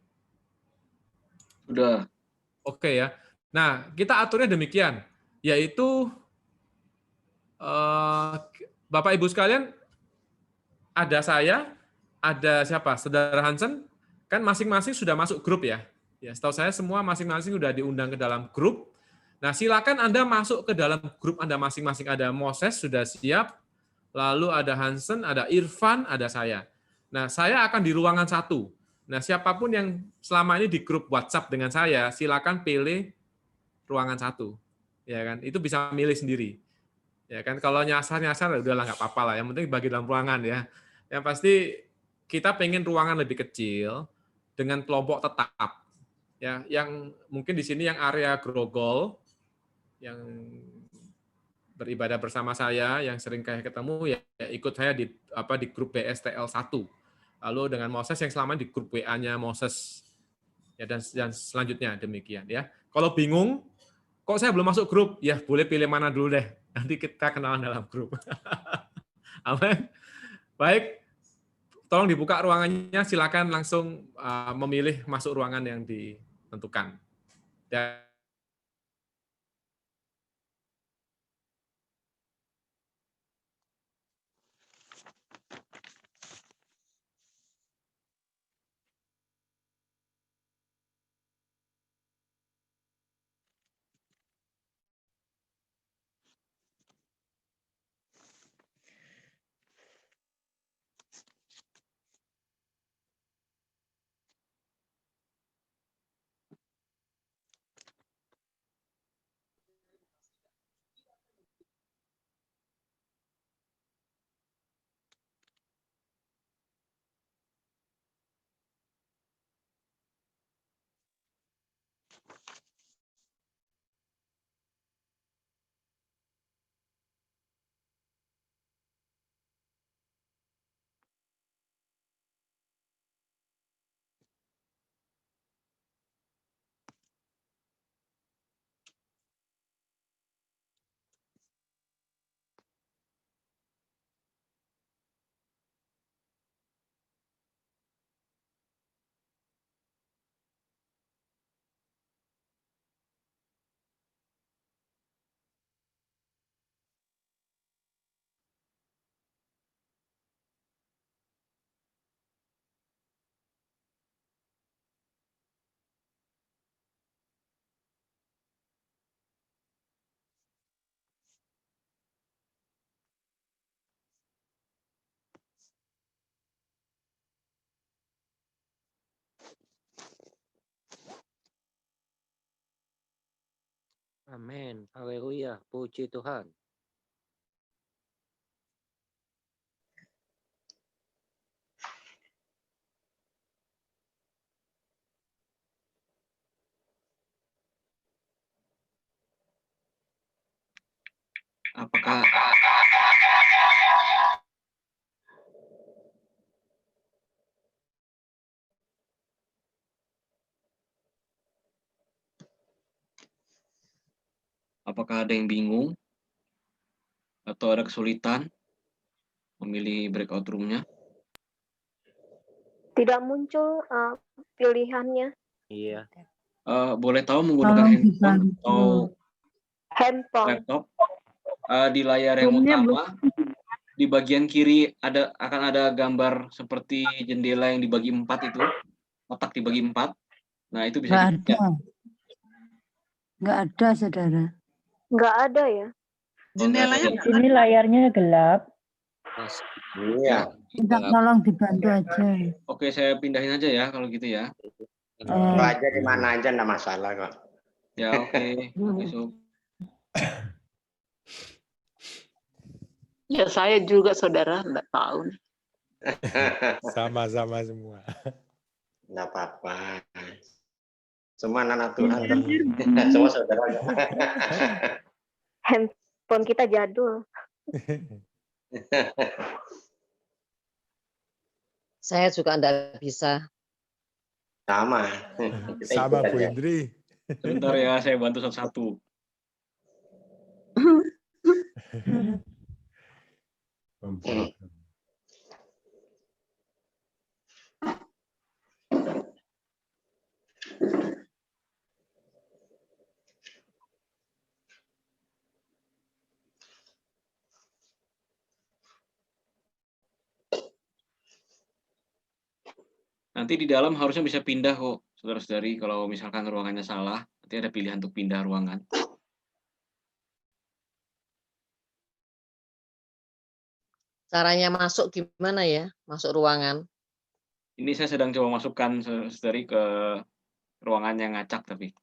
Sudah. Oke ya. Nah, kita aturnya demikian, yaitu Bapak Ibu sekalian, ada saya, ada siapa? Saudara Hansen, kan masing-masing sudah masuk grup ya. Ya, setahu saya semua masing-masing sudah diundang ke dalam grup. Nah, silakan Anda masuk ke dalam grup Anda masing-masing. Ada Moses sudah siap, lalu ada Hansen, ada Irfan, ada saya. Nah, saya akan di ruangan 1. Nah, siapapun yang selama ini di grup WhatsApp dengan saya, silakan pilih ruangan 1. Ya kan? Itu bisa milih sendiri. Ya kan, kalau nyasar-nyasar udahlah nggak apa-apa lah. Yang penting bagi dalam ruangan ya. Yang pasti kita pengen ruangan lebih kecil dengan kelompok tetap. Ya, yang mungkin di sini yang area grogol, yang beribadah bersama saya, yang sering kayak ketemu ya ikut saya di grup BSTL 1. Lalu dengan Moses yang selama di grup WA-nya Moses. Ya, dan selanjutnya demikian ya. Kalau bingung, kok saya belum masuk grup? Ya, boleh pilih mana dulu deh. Nanti kita kenalan dalam grup. Amin. Baik, tolong dibuka ruangannya, silakan langsung memilih masuk ruangan yang ditentukan. Dan Amin. Haleluya. Puji Tuhan. Apakah apakah ada yang bingung atau ada kesulitan memilih breakout room-nya? Tidak muncul pilihannya. Iya. Boleh tahu menggunakan handphone atau Handphone. laptop? Di layar yang utama, di bagian kiri akan ada gambar seperti jendela yang dibagi 4 itu, kotak dibagi 4. Nah, itu bisa Nggak dilihat. ada. Nggak ada, saudara. Nggak ada ya. Jendelanya Ini layarnya gelap. Iya. Minta tolong dibantu aja. Oke, saya pindahin aja ya kalau gitu ya. Aja di mana aja enggak masalah kok. Ya, oke. Besok. Ya saya juga saudara enggak tahu. Sama-sama semua. Enggak apa-apa. Semua anak Tuhan. Semua saudara. Handphone kita jadul. Saya juga enggak bisa. Sama. Sama Bu Indri. Sebentar ya, saya bantu satu-satu. Nanti di dalam harusnya bisa pindah kok, saudara-saudari. Kalau misalkan ruangannya salah, nanti ada pilihan untuk pindah ruangan. Caranya masuk gimana ya? Masuk ruangan. Ini saya sedang coba masukkan saudari ke ruangan yang ngacak tapi.